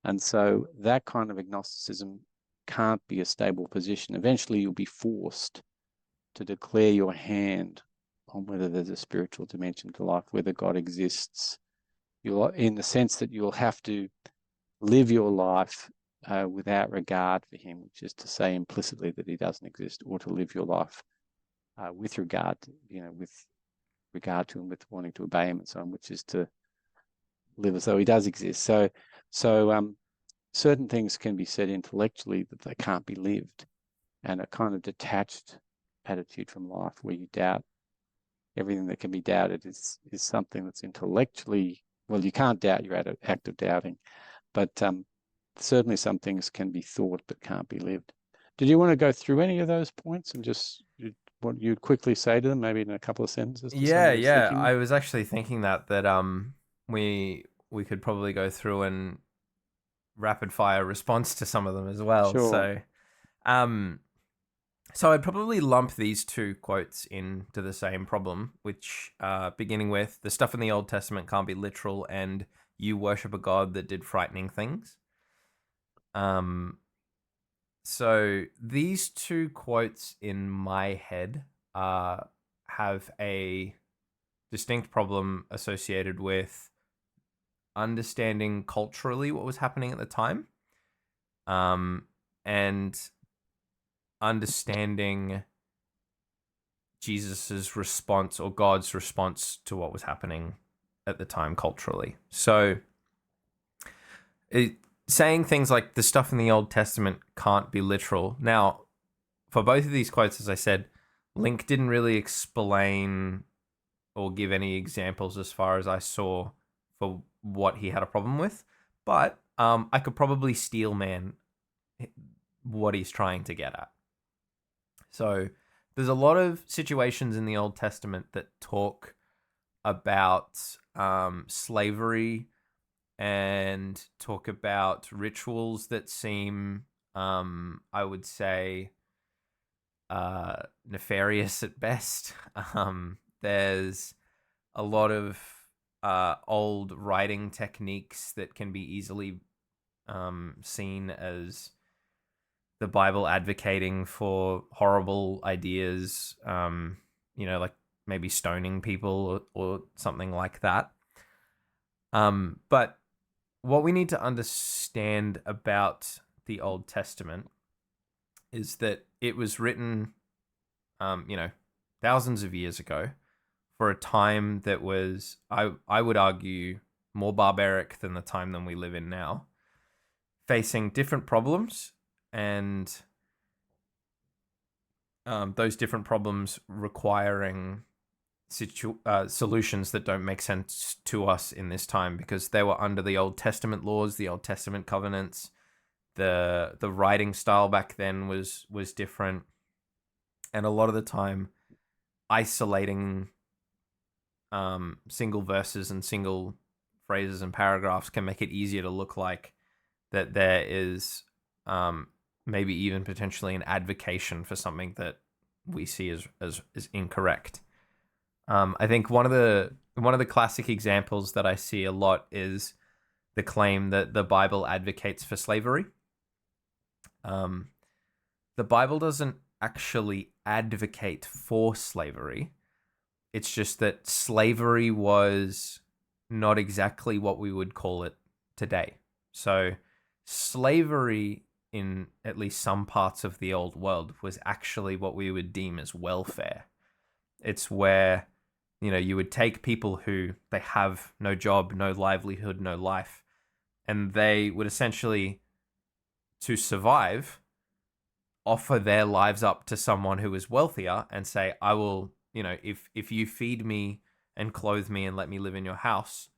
And so that kind of agnosticism can't be a stable position. Eventually, you'll be forced to declare your hand on whether there's a spiritual dimension to life, whether God exists. In the sense that you'll have to live your life without regard for him, which is to say implicitly that he doesn't exist, or to live your life with regard, with regard to him, with wanting to obey him and so on, which is to live as though he does exist. So certain things can be said intellectually that they can't be lived, and a kind of detached attitude from life where you doubt everything that can be doubted is something that's intellectually, well, you can't doubt your act of doubting, but certainly some things can be thought but can't be lived. Did you want to go through any of those points and just what you'd quickly say to them, maybe in a couple of sentences to Yeah, someone who's yeah. thinking I them? was actually thinking that we could probably go through and rapid fire response to some of them as well. Sure. Um so I'd probably lump these two quotes into the same problem, which beginning with the stuff in the Old Testament can't be literal and you worship a god that did frightening things. Um so these two quotes in my head have a distinct problem associated with understanding culturally what was happening at the time, and understanding Jesus's response or God's response to what was happening at the time culturally. So, saying things like the stuff in the Old Testament can't be literal. Now, for both of these quotes, as I said, Link didn't really explain or give any examples as far as I saw for what he had a problem with, but I could probably steel man what he's trying to get at. So there's a lot of situations in the Old Testament that talk about slavery and talk about rituals that seem, I would say, nefarious at best. There's a lot of old writing techniques that can be easily seen as the Bible advocating for horrible ideas, like maybe stoning people or something like that. But what we need to understand about the Old Testament is that it was written, thousands of years ago for a time that was, I would argue, more barbaric than the time that we live in now, facing different problems and those different problems requiring solutions that don't make sense to us in this time because they were under the Old Testament laws, the Old Testament covenants. The writing style back then was different. And a lot of the time, isolating single verses and single phrases and paragraphs can make it easier to look like that there is maybe even potentially an advocation for something that we see as incorrect. I think one of the classic examples that I see a lot is the claim that the Bible advocates for slavery. Um, the Bible doesn't actually advocate for slavery. It's just that slavery was not exactly what we would call it today. So, slavery in at least some parts of the old world was actually what we would deem as welfare. It's where, you would take people who they have no job, no livelihood, no life, and they would essentially, to survive, offer their lives up to someone who is wealthier and say, I will, if you feed me and clothe me and let me live in your house,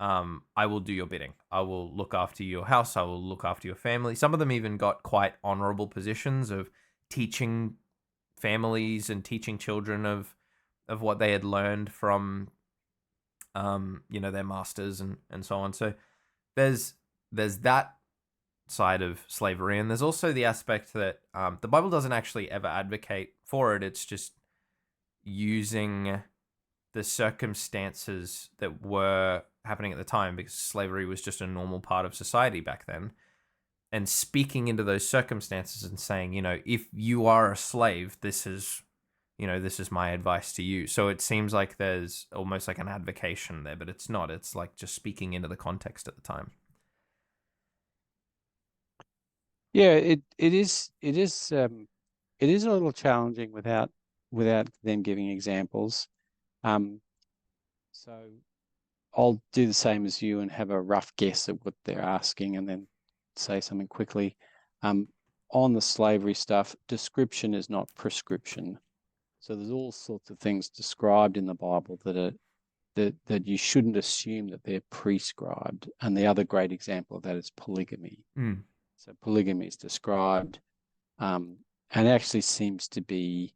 I will do your bidding. I will look after your house. I will look after your family. Some of them even got quite honorable positions of teaching families and teaching children of what they had learned from their masters and so on. So there's that side of slavery, and there's also the aspect that the Bible doesn't actually ever advocate for it. It's just using the circumstances that were happening at the time, because slavery was just a normal part of society back then, and speaking into those circumstances and saying, if you are a slave, this is my advice to you. So it seems like there's almost like an advocation there, but it's not. It's like just speaking into the context at the time. Yeah, it is a little challenging without them giving examples. Um, so I'll do the same as you and have a rough guess at what they're asking and then say something quickly. Um, on the slavery stuff, description is not prescription. So there's all sorts of things described in the Bible that you shouldn't assume that they're prescribed. And the other great example of that is polygamy. Mm. So polygamy is described, and actually seems to be,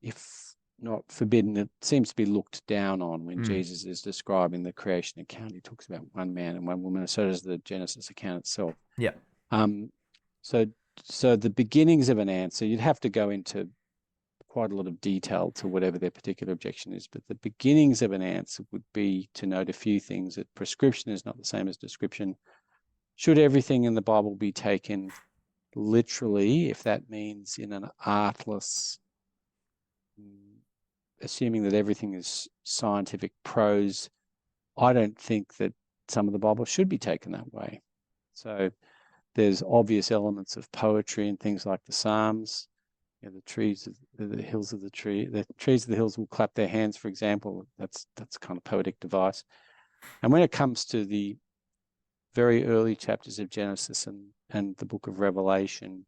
if not forbidden, it seems to be looked down on when Mm. Jesus is describing the creation account. He talks about one man and one woman, and so does the Genesis account itself. Yeah. Um, so so the beginnings of an answer, you'd have to go into quite a lot of detail to whatever their particular objection is, but the beginnings of an answer would be to note a few things: that prescription is not the same as description. Should everything in the Bible be taken literally, if that means in an artless, assuming that everything is scientific prose? I don't think that some of the Bible should be taken that way. So there's obvious elements of poetry and things like the Psalms. The trees, the hills of the trees of the hills will clap their hands, for example. That's kind of poetic device. And when it comes to the very early chapters of Genesis and the book of Revelation,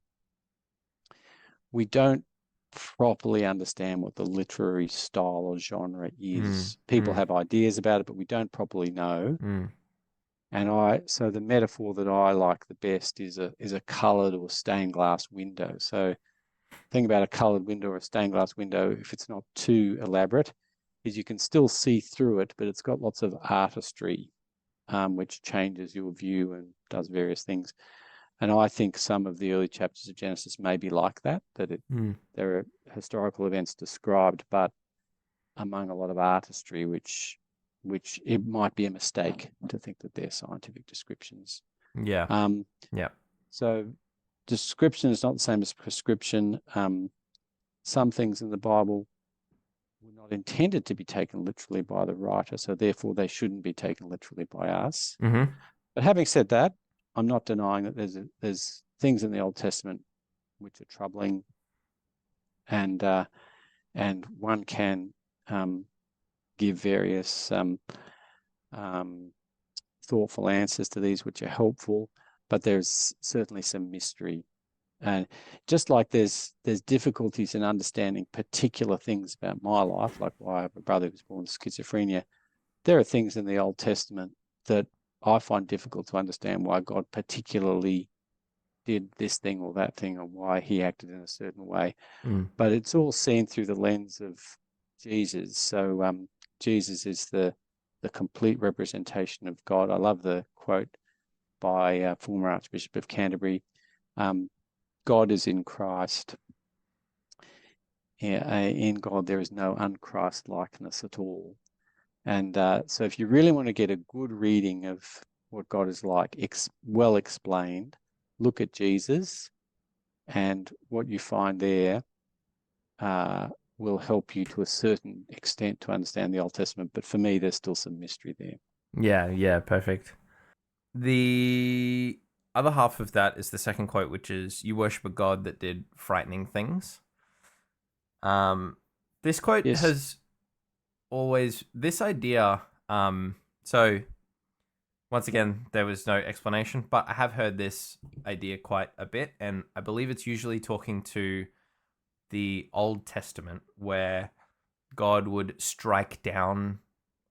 we don't properly understand what the literary style or genre Mm. is. People Mm. have ideas about it, but we don't properly know. Mm. And so the metaphor that I like the best is a coloured or stained glass window. So the thing about a coloured window or a stained glass window, if it's not too elaborate, is you can still see through it, but it's got lots of artistry, which changes your view and does various things. And I think some of the early chapters of Genesis may be like that, Mm. there are historical events described, but among a lot of artistry, which it might be a mistake to think that they're scientific descriptions. Yeah. Um, Yeah. so description is not the same as prescription. Some things in the Bible were not intended to be taken literally by the writer, so therefore they shouldn't be taken literally by us. Mm-hmm. But having said that, I'm not denying that there's things in the Old Testament which are troubling, and one can give various um, thoughtful answers to these which are helpful, but there's certainly some mystery. And just like there's difficulties in understanding particular things about my life, like why I have a brother who's born with schizophrenia, there are things in the Old Testament that I find difficult to understand why God particularly did this thing or that thing, or why he acted in a certain way. Mm. But it's all seen through the lens of Jesus. So Jesus is the complete representation of God. I love the quote by former Archbishop of Canterbury. Um, God is in Christ. Yeah, in God there is no unchrist likeness at all. And so if you really want to get a good reading of what God is like, well explained, look at Jesus, and what you find there uh, will help you to a certain extent to understand the Old Testament. But for me, there's still some mystery there. Yeah, yeah, perfect. The other half of that is the second quote, which is, "You worship a God that did frightening things." Um, this quote Yes. has always this idea. So once again, there was no explanation, but I have heard this idea quite a bit, and I believe it's usually talking to the Old Testament, where God would strike down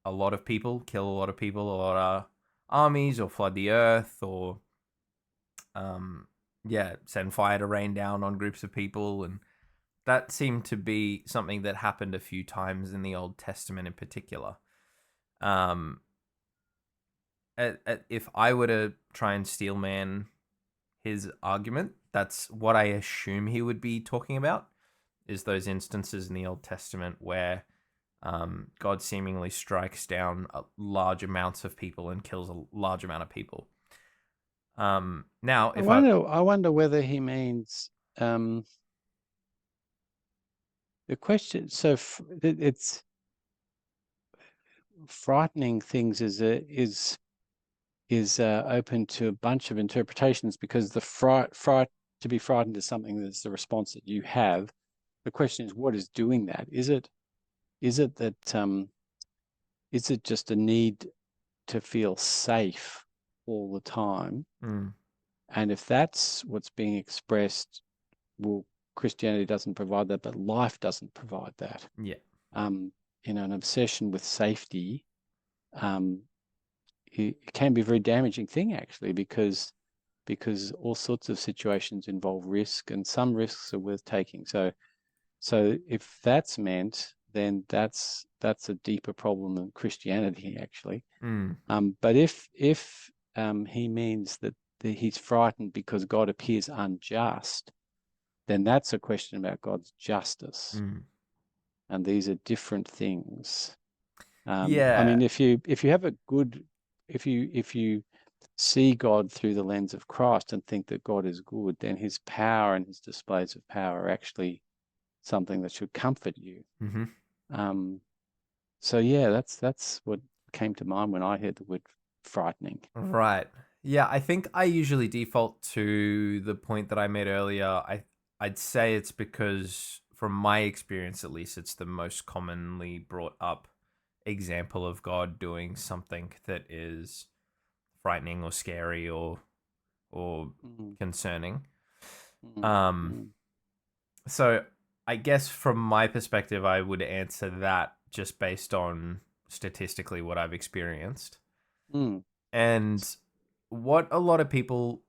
a lot of people, kill a lot of people, a lot of armies, or flood the earth, or yeah, send fire to rain down on groups of people, and that seemed to be something that happened a few times in the Old Testament, in particular. Um, if I were to try and steelman his argument, that's what I assume he would be talking about. Is those instances in the Old Testament where God seemingly strikes down large amounts of people and kills a large amount of people. Now, I if I wonder. I wonder whether he means the question. So it's frightening things is open to a bunch of interpretations, because the fright to be frightened is something that's the response that you have. The question is, what is doing that? Is it that is it just a need to feel safe all the time? mm, And if that's what's being expressed, well, Christianity doesn't provide that, but life doesn't provide that. yeah, Um, an obsession with safety, um, it can be a very damaging thing, actually, because all sorts of situations involve risk, and some risks are worth taking. So if that's meant, then that's a deeper problem than Christianity, actually. mm, But if he means that he's frightened because God appears unjust, then that's a question about God's justice, mm. and these are different things. I Yeah, mean, if you have a good, if you see God through the lens of Christ and think that God is good, then His power and His displays of power are actually something that should comfort you. mm-hmm. Um, so yeah, that's what came to mind when I heard the word frightening. Right. Yeah, I think I usually default to the point that I made earlier. I'd say it's because, from my experience at least, it's the most commonly brought up example of God doing something that is frightening or scary or Mm, concerning. mm, Um mm, so I guess from my perspective I would answer that just based on statistically what I've experienced. mm, And what a lot of people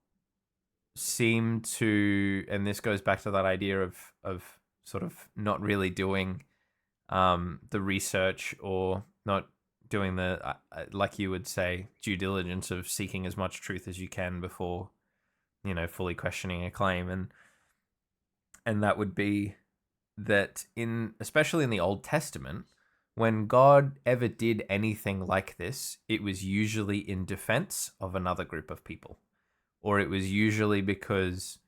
seem to, and this goes back to that idea of sort of not really doing the research, or not doing the like you would say, due diligence of seeking as much truth as you can before, fully questioning a claim. And that would be that, in especially in the Old Testament, when God ever did anything like this, it was usually in defense of another group of people, or it was usually because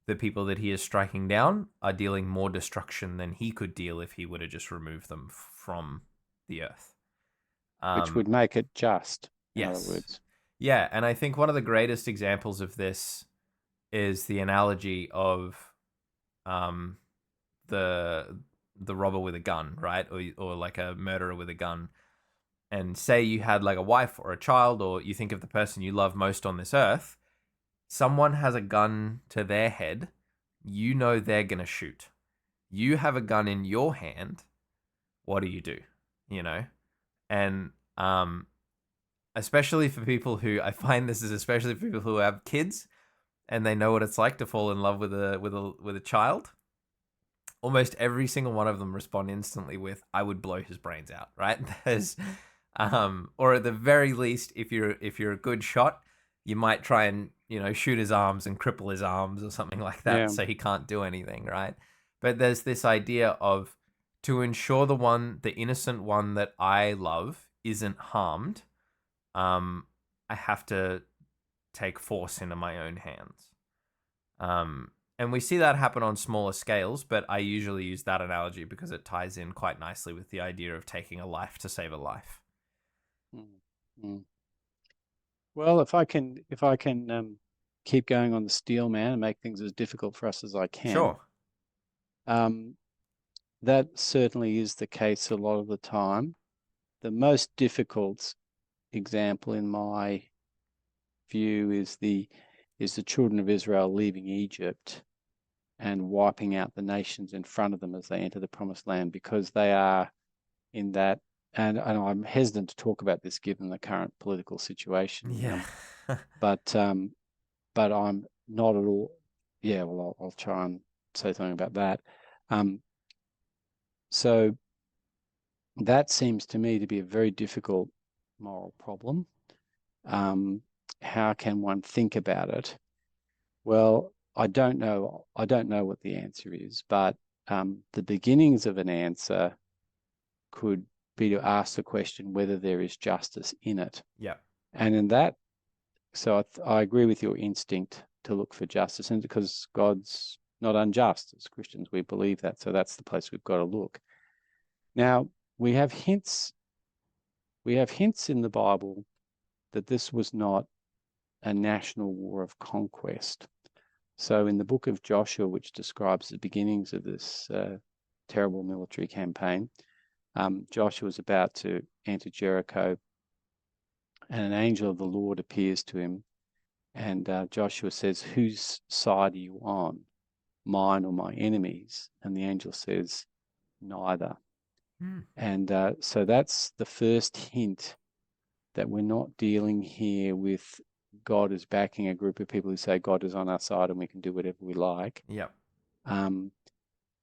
the people that he is striking down are dealing more destruction than he could deal if he were to just remove them from the earth. which Um, would make it just, in other yes. words. Yeah, and I think one of the greatest examples of this is the analogy of um, the robber with a gun, right? Or like a murderer with a gun. And say you had like a wife or a child, or you think of the person you love most on this earth, someone has a gun to their head, you know they're going to shoot. You have a gun in your hand, what do you do? You know? And especially for people who, I find this is especially for people who have kids, and they know what it's like to fall in love with a child, almost every single one of them respond instantly with "I would blow his brains out." Right? There's, or at the very least, if you're a good shot, you might try and shoot his arms and cripple his arms or something like that, Yeah. so he can't do anything. Right? But there's this idea of, to ensure the innocent one that I love isn't harmed, I have to take force into my own hands. Um, and we see that happen on smaller scales, but I usually use that analogy because it ties in quite nicely with the idea of taking a life to save a life. Mm. Mm. Well, if I can keep going on the steel man and make things as difficult for us as I can, Sure. um, that certainly is the case a lot of the time. The most difficult example in my view is the children of Israel leaving Egypt and wiping out the nations in front of them as they enter the promised land, because they are in that, and I'm hesitant to talk about this given the current political situation, Yeah. but I'm not at all. Yeah, well, I'll try and say something about that. Um, so that seems to me to be a very difficult moral problem. Um, how can one think about it? Well, I don't know. I don't know what the answer is, but the beginnings of an answer could be to ask the question whether there is justice in it. Yeah. And in that, so I agree with your instinct to look for justice, and because God's not unjust. As Christians, we believe that. So that's the place we've got to look. Now, we have hints. We have hints in the Bible that this was not a national war of conquest. So in the book of Joshua, which describes the beginnings of this terrible military campaign, Joshua is about to enter Jericho, and an angel of the Lord appears to him. And Joshua says, "Whose side are you on, mine or my enemies?" And the angel says, "Neither." Hmm. And so that's the first hint that we're not dealing here with God as backing a group of people who say God is on our side and we can do whatever we like. Yeah. Um,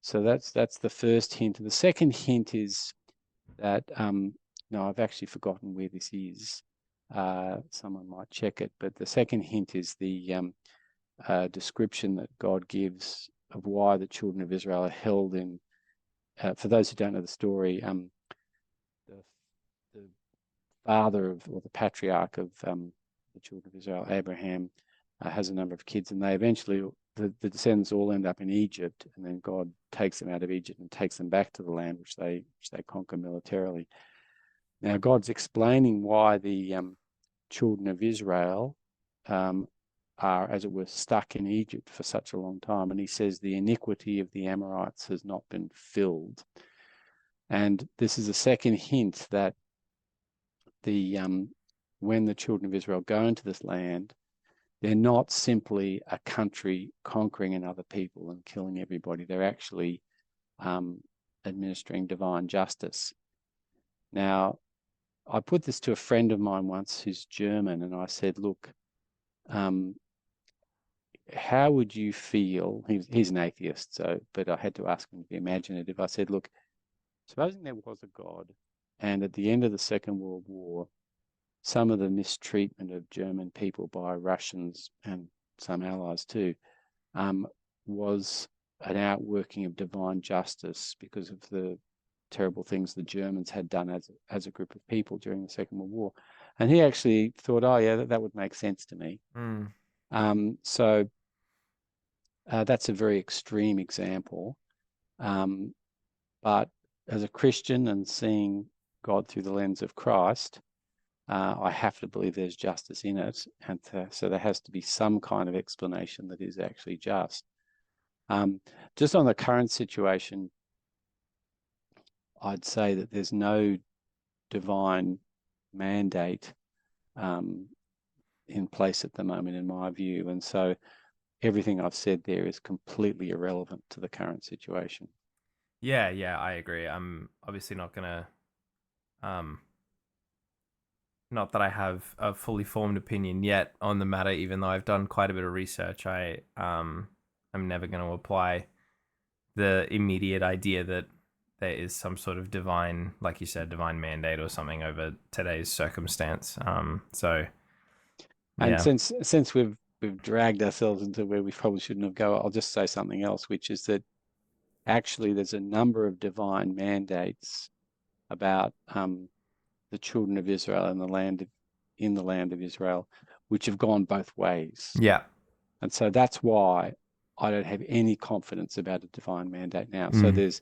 so that's the first hint. And the second hint is that no, I've actually forgotten where this is. Someone might check it. But the second hint is the description that God gives of why the children of Israel are held in. For those who don't know the story, the, the father of, or the patriarch of the children of Israel, Abraham, has a number of kids, and they eventually, the descendants all end up in Egypt, and then God takes them out of Egypt and takes them back to the land which they conquer militarily. Now, God's explaining why the children of Israel are, as it were, stuck in Egypt for such a long time. And he says the iniquity of the Amorites has not been filled. And this is a second hint that the when the children of Israel go into this land, they're not simply a country conquering another people and killing everybody. They're actually administering divine justice. Now, I put this to a friend of mine once who's German, and I said, "Look, um, how would you feel?" He's an atheist, so but I had to ask him to be imaginative. I said, "Look, supposing there was a God, and at the end of the Second World War, some of the mistreatment of German people by Russians and some allies too um, was an outworking of divine justice because of the terrible things the Germans had done as a group of people during the Second World War." And he actually thought, "Oh yeah, that would make sense to me." Hmm. So that's a very extreme example. Um, but as a Christian and seeing God through the lens of Christ, I have to believe there's justice in it. And so there has to be some kind of explanation that is actually just. Um, just on the current situation, I'd say that there's no divine mandate um, in place at the moment, in my view. And so everything I've said there is completely irrelevant to the current situation. Yeah, yeah, I agree. I'm obviously um not that I have a fully formed opinion yet on the matter, even though I've done quite a bit of research. I'm never going to apply the immediate idea that there is some sort of divine, like you said, divine mandate or something over today's circumstance. So And yeah. since we've dragged ourselves into where we probably shouldn't have go, I'll just say something else, which is that actually there's a number of divine mandates about the children of Israel and in the land of Israel, which have gone both ways. Yeah. And so that's why I don't have any confidence about a divine mandate now. So Mm.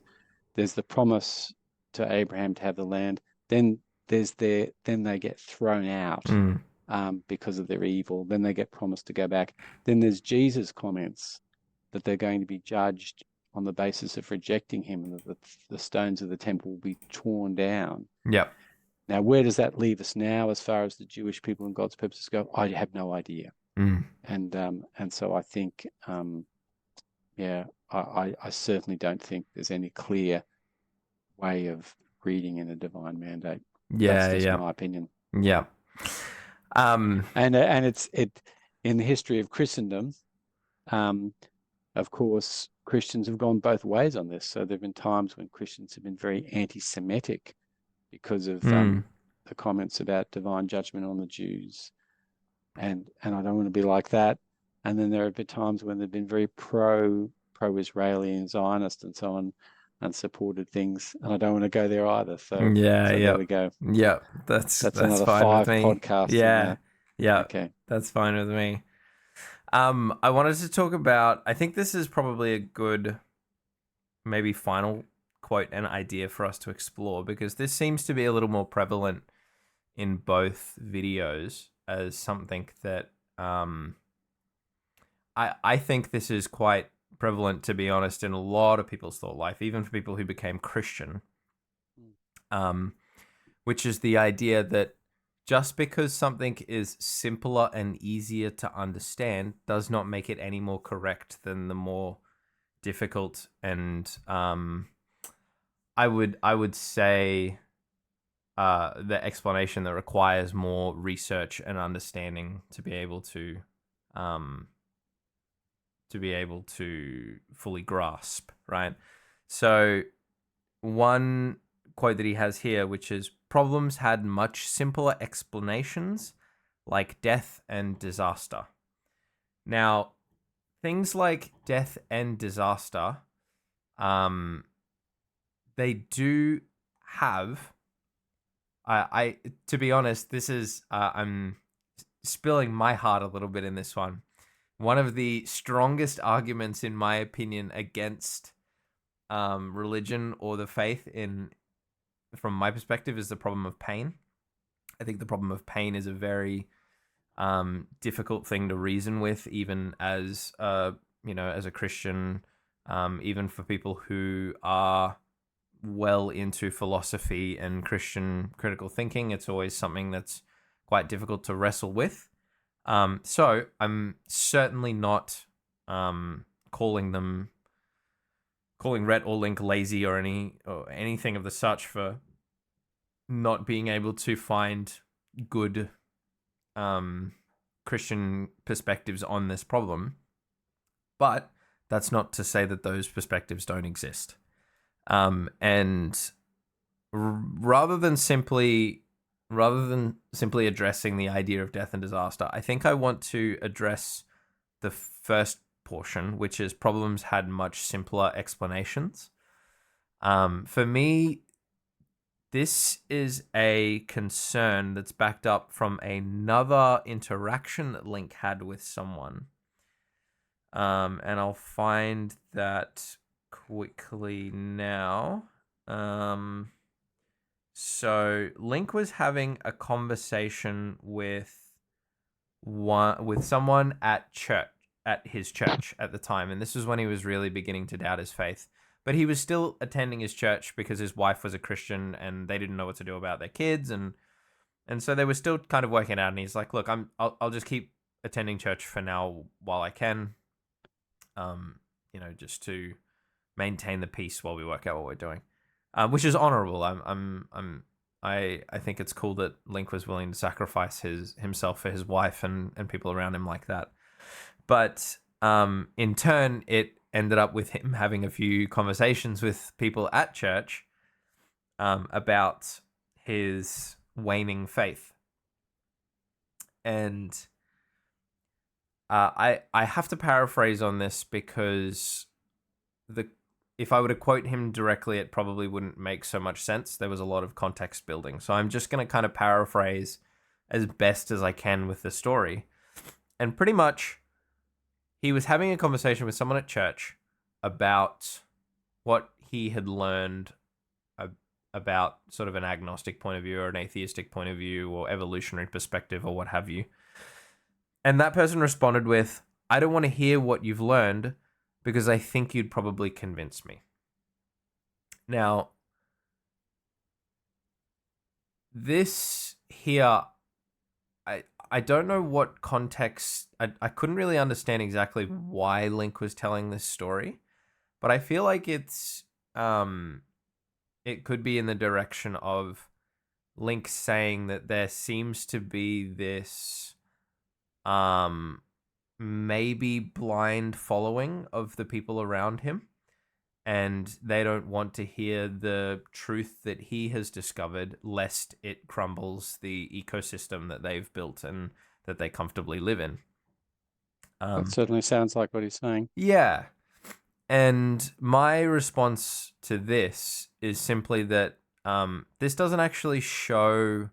there's the promise to Abraham to have the land. Then then they get thrown out Mm. because of their evil. Then they get promised to go back. Then there's Jesus' comments that they're going to be judged on the basis of rejecting him, and that the stones of the temple will be torn down. Yep. Now, where does that leave us now as far as the Jewish people and God's purposes go? I have no idea. Mm. And so I think, yeah, I certainly don't think there's any clear way of reading in a divine mandate. That's Yeah. just Yeah. my opinion. Yeah. Um. And it's in the history of Christendom, um, of course, Christians have gone both ways on this. So there have been times when Christians have been very anti-Semitic because of Mm. the comments about divine judgment on the Jews, and I don't want to be like that. And then there have been times when they've been very pro-Israeli and Zionist and so on, and supported things, and I don't want to go there either. So Yeah. so there we Yep. go. Yep. That's That's that's another fine with 5 me. podcasts on Yeah. that. Yeah. Okay. That's fine with me. I wanted to talk about. I think this is probably a good, maybe final quote and idea for us to explore, because this seems to be a little more prevalent in both videos as something that I think this is quite prevalent, to be honest, in a lot of people's thought life, even for people who became Christian. Um, which is the idea that just because something is simpler and easier to understand does not make it any more correct than the more difficult and I would say the explanation that requires more research and understanding um, to be able to fully grasp, right? So one quote that he has here, which is, problems had much simpler explanations, like death and disaster. Now, things like death and disaster, um, they do have. I to be honest, this is I'm spilling my heart a little bit in this one. One of the strongest arguments, in my opinion, against religion or the faith, from my perspective, is the problem of pain. I think the problem of pain is a very difficult thing to reason with, even as as a Christian, even for people who are well into philosophy and Christian critical thinking. It's always something that's quite difficult to wrestle with. So I'm certainly not calling Rhett or Link lazy or anything of the such for not being able to find good Christian perspectives on this problem. But that's not to say that those perspectives don't exist. And rather than simply addressing the idea of death and disaster, I think I want to address the first portion, which is problems had much simpler explanations. For me, this is a concern that's backed up from another interaction that Link had with someone. And I'll find that quickly now. So Link was having a conversation with someone at his church at the time, and this was when he was really beginning to doubt his faith. But he was still attending his church because his wife was a Christian, and they didn't know what to do about their kids, and so they were still kind of working it out. And he's like, "Look, I'll just keep attending church for now while I can, just to maintain the peace while we work out what we're doing," which is honorable. I'm I think it's cool that Link was willing to sacrifice himself for his wife and people around him like that. But in turn, it ended up with him having a few conversations with people at church about his waning faith. And I have to paraphrase on this because the if I were to quote him directly, it probably wouldn't make so much sense. There was a lot of context building. So I'm just going to kind of paraphrase as best as I can with the story. And pretty much, he was having a conversation with someone at church about what he had learned about sort of an agnostic point of view or an atheistic point of view or evolutionary perspective or what have you. And that person responded with, I don't want to hear what you've learned because I think you'd probably convince me. Now, this here, I don't know what context, I couldn't really understand exactly why Link was telling this story, but I feel like it could be in the direction of Link saying that there seems to be this maybe blind following of the people around him, and they don't want to hear the truth that he has discovered lest it crumbles the ecosystem that they've built and that they comfortably live in. That certainly sounds like what he's saying. Yeah. And my response to this is simply that this doesn't actually show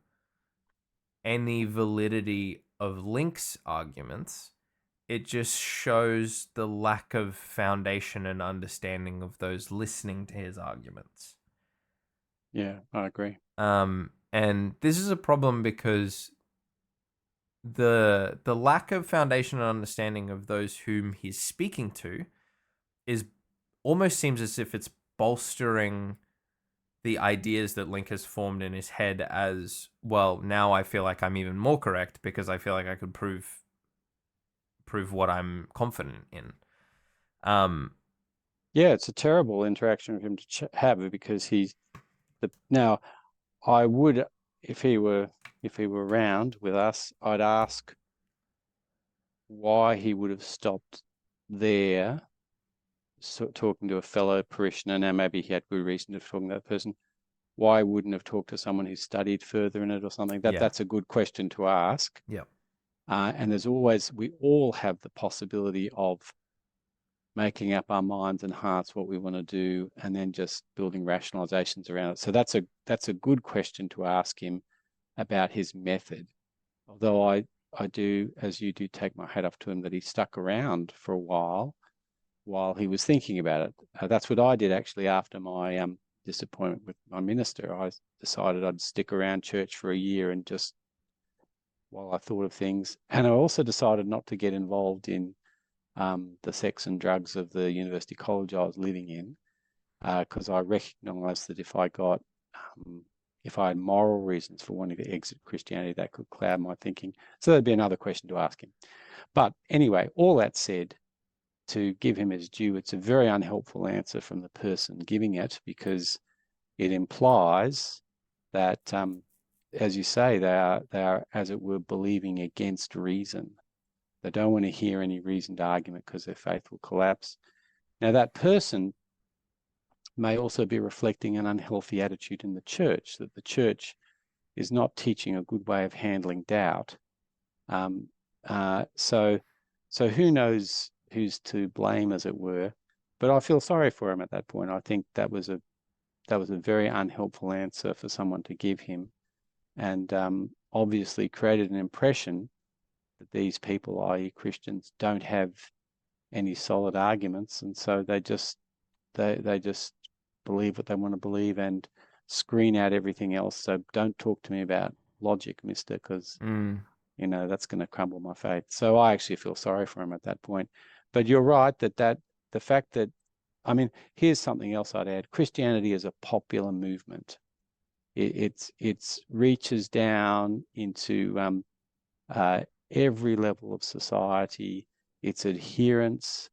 any validity of Link's arguments. It just shows the lack of foundation and understanding of those listening to his arguments. Yeah, I agree. And this is a problem because the lack of foundation and understanding of those whom he's speaking to is almost seems as if it's bolstering the ideas that Link has formed in his head as, well, now I feel like I'm even more correct because I feel like I could prove what I'm confident in. Yeah, it's a terrible interaction with him to have because he's now. I would, if he were around with us, I'd ask why he would have stopped there, talking to a fellow parishioner. Now maybe he had good reason to talking to that person. Why wouldn't have talked to someone who studied further in it or something? That's a good question to ask. Yeah. And we all have the possibility of making up our minds and hearts what we want to do, and then just building rationalizations around it. So that's a good question to ask him about his method. Although I do, as you do, take my hat off to him that he stuck around for a while he was thinking about it. That's what I did actually after my disappointment with my minister. I decided I'd stick around church for a year and just while I thought of things. And I also decided not to get involved in the sex and drugs of the university college I was living in, because I recognised that if I had moral reasons for wanting to exit Christianity, that could cloud my thinking. So that'd be another question to ask him. But anyway, all that said, to give him his due, it's a very unhelpful answer from the person giving it because it implies that, as you say, they are, as it were, believing against reason. They don't want to hear any reasoned argument because their faith will collapse. Now, that person may also be reflecting an unhealthy attitude in the church, that the church is not teaching a good way of handling doubt. So who knows who's to blame, as it were. But I feel sorry for him at that point. I think that was a very unhelpful answer for someone to give him, and obviously created an impression that these people, i.e. Christians, don't have any solid arguments, and so they just believe what they want to believe and screen out everything else. So don't talk to me about logic, mister, because that's going to crumble my faith. So I actually feel sorry for him at that point. But you're right that the fact that, I mean, here's something else I'd add. Christianity is a popular movement. It reaches down into every level of society. Its adherents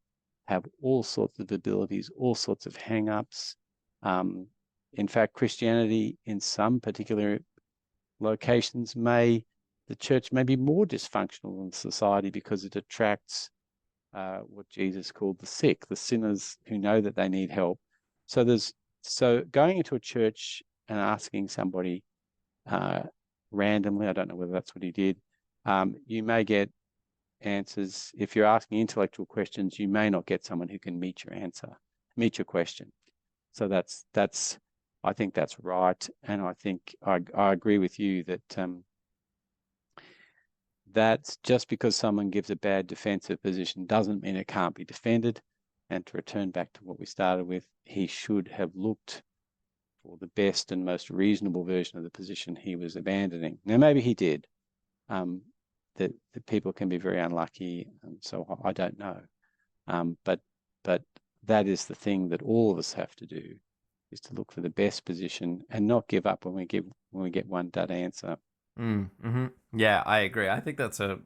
have all sorts of abilities, all sorts of hang-ups. in fact, Christianity in some particular locations the church may be more dysfunctional than society because it attracts what Jesus called the sick, the sinners who know that they need help. So going into a church and asking somebody randomly, I don't know whether that's what he did, you may get answers. If you're asking intellectual questions, you may not get someone who can meet your question. So I think that's right, and I think I agree with you that that's just because someone gives a bad defensive position doesn't mean it can't be defended. And to return back to what we started with, he should have looked for the best and most reasonable version of the position he was abandoning. Now, maybe he did. That people can be very unlucky, and so I don't know. But that is the thing that all of us have to do, is to look for the best position and not give up when we get one dud answer. Mm-hmm. Yeah, I agree. I think that's a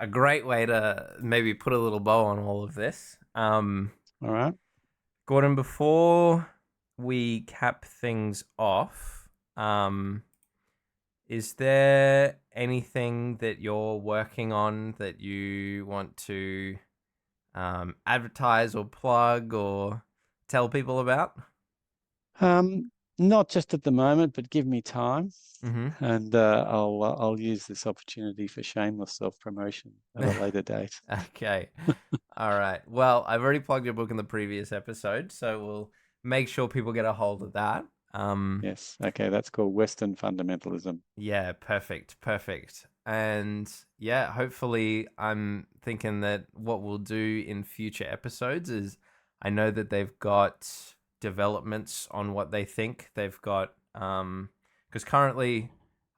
great way to maybe put a little bow on all of this. All right. Gordon, before we cap things off, is there anything that you're working on that you want to advertise or plug or tell people about? Not just at the moment, but give me time, Mm-hmm. and I'll use this opportunity for shameless self-promotion at a later date. Okay. All right. Well, I've already plugged your book in the previous episode, so we'll make sure people get a hold of that. Yes. Okay. That's called Western fundamentalism. Yeah, perfect, perfect. And yeah, hopefully I'm thinking that what we'll do in future episodes is I know that they've got developments on what they think. They've got because currently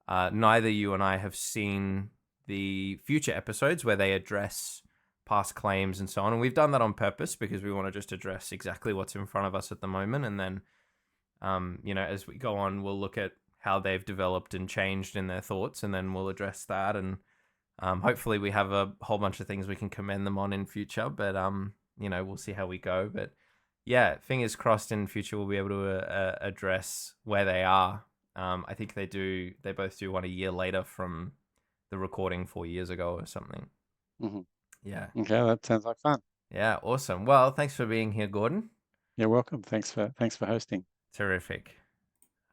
neither you and I have seen the future episodes where they address past claims and so on. And we've done that on purpose because we want to just address exactly what's in front of us at the moment, and then as we go on, we'll look at how they've developed and changed in their thoughts, and then we'll address that. And hopefully, we have a whole bunch of things we can commend them on in future. But we'll see how we go. But yeah, fingers crossed. In future, we'll be able to address where they are. I think they do. They both do one a year later from the recording 4 years ago or something. Mm-hmm. Yeah. Okay, that sounds like fun. Yeah. Awesome. Well, thanks for being here, Gordon. You're welcome. Thanks for hosting. Terrific.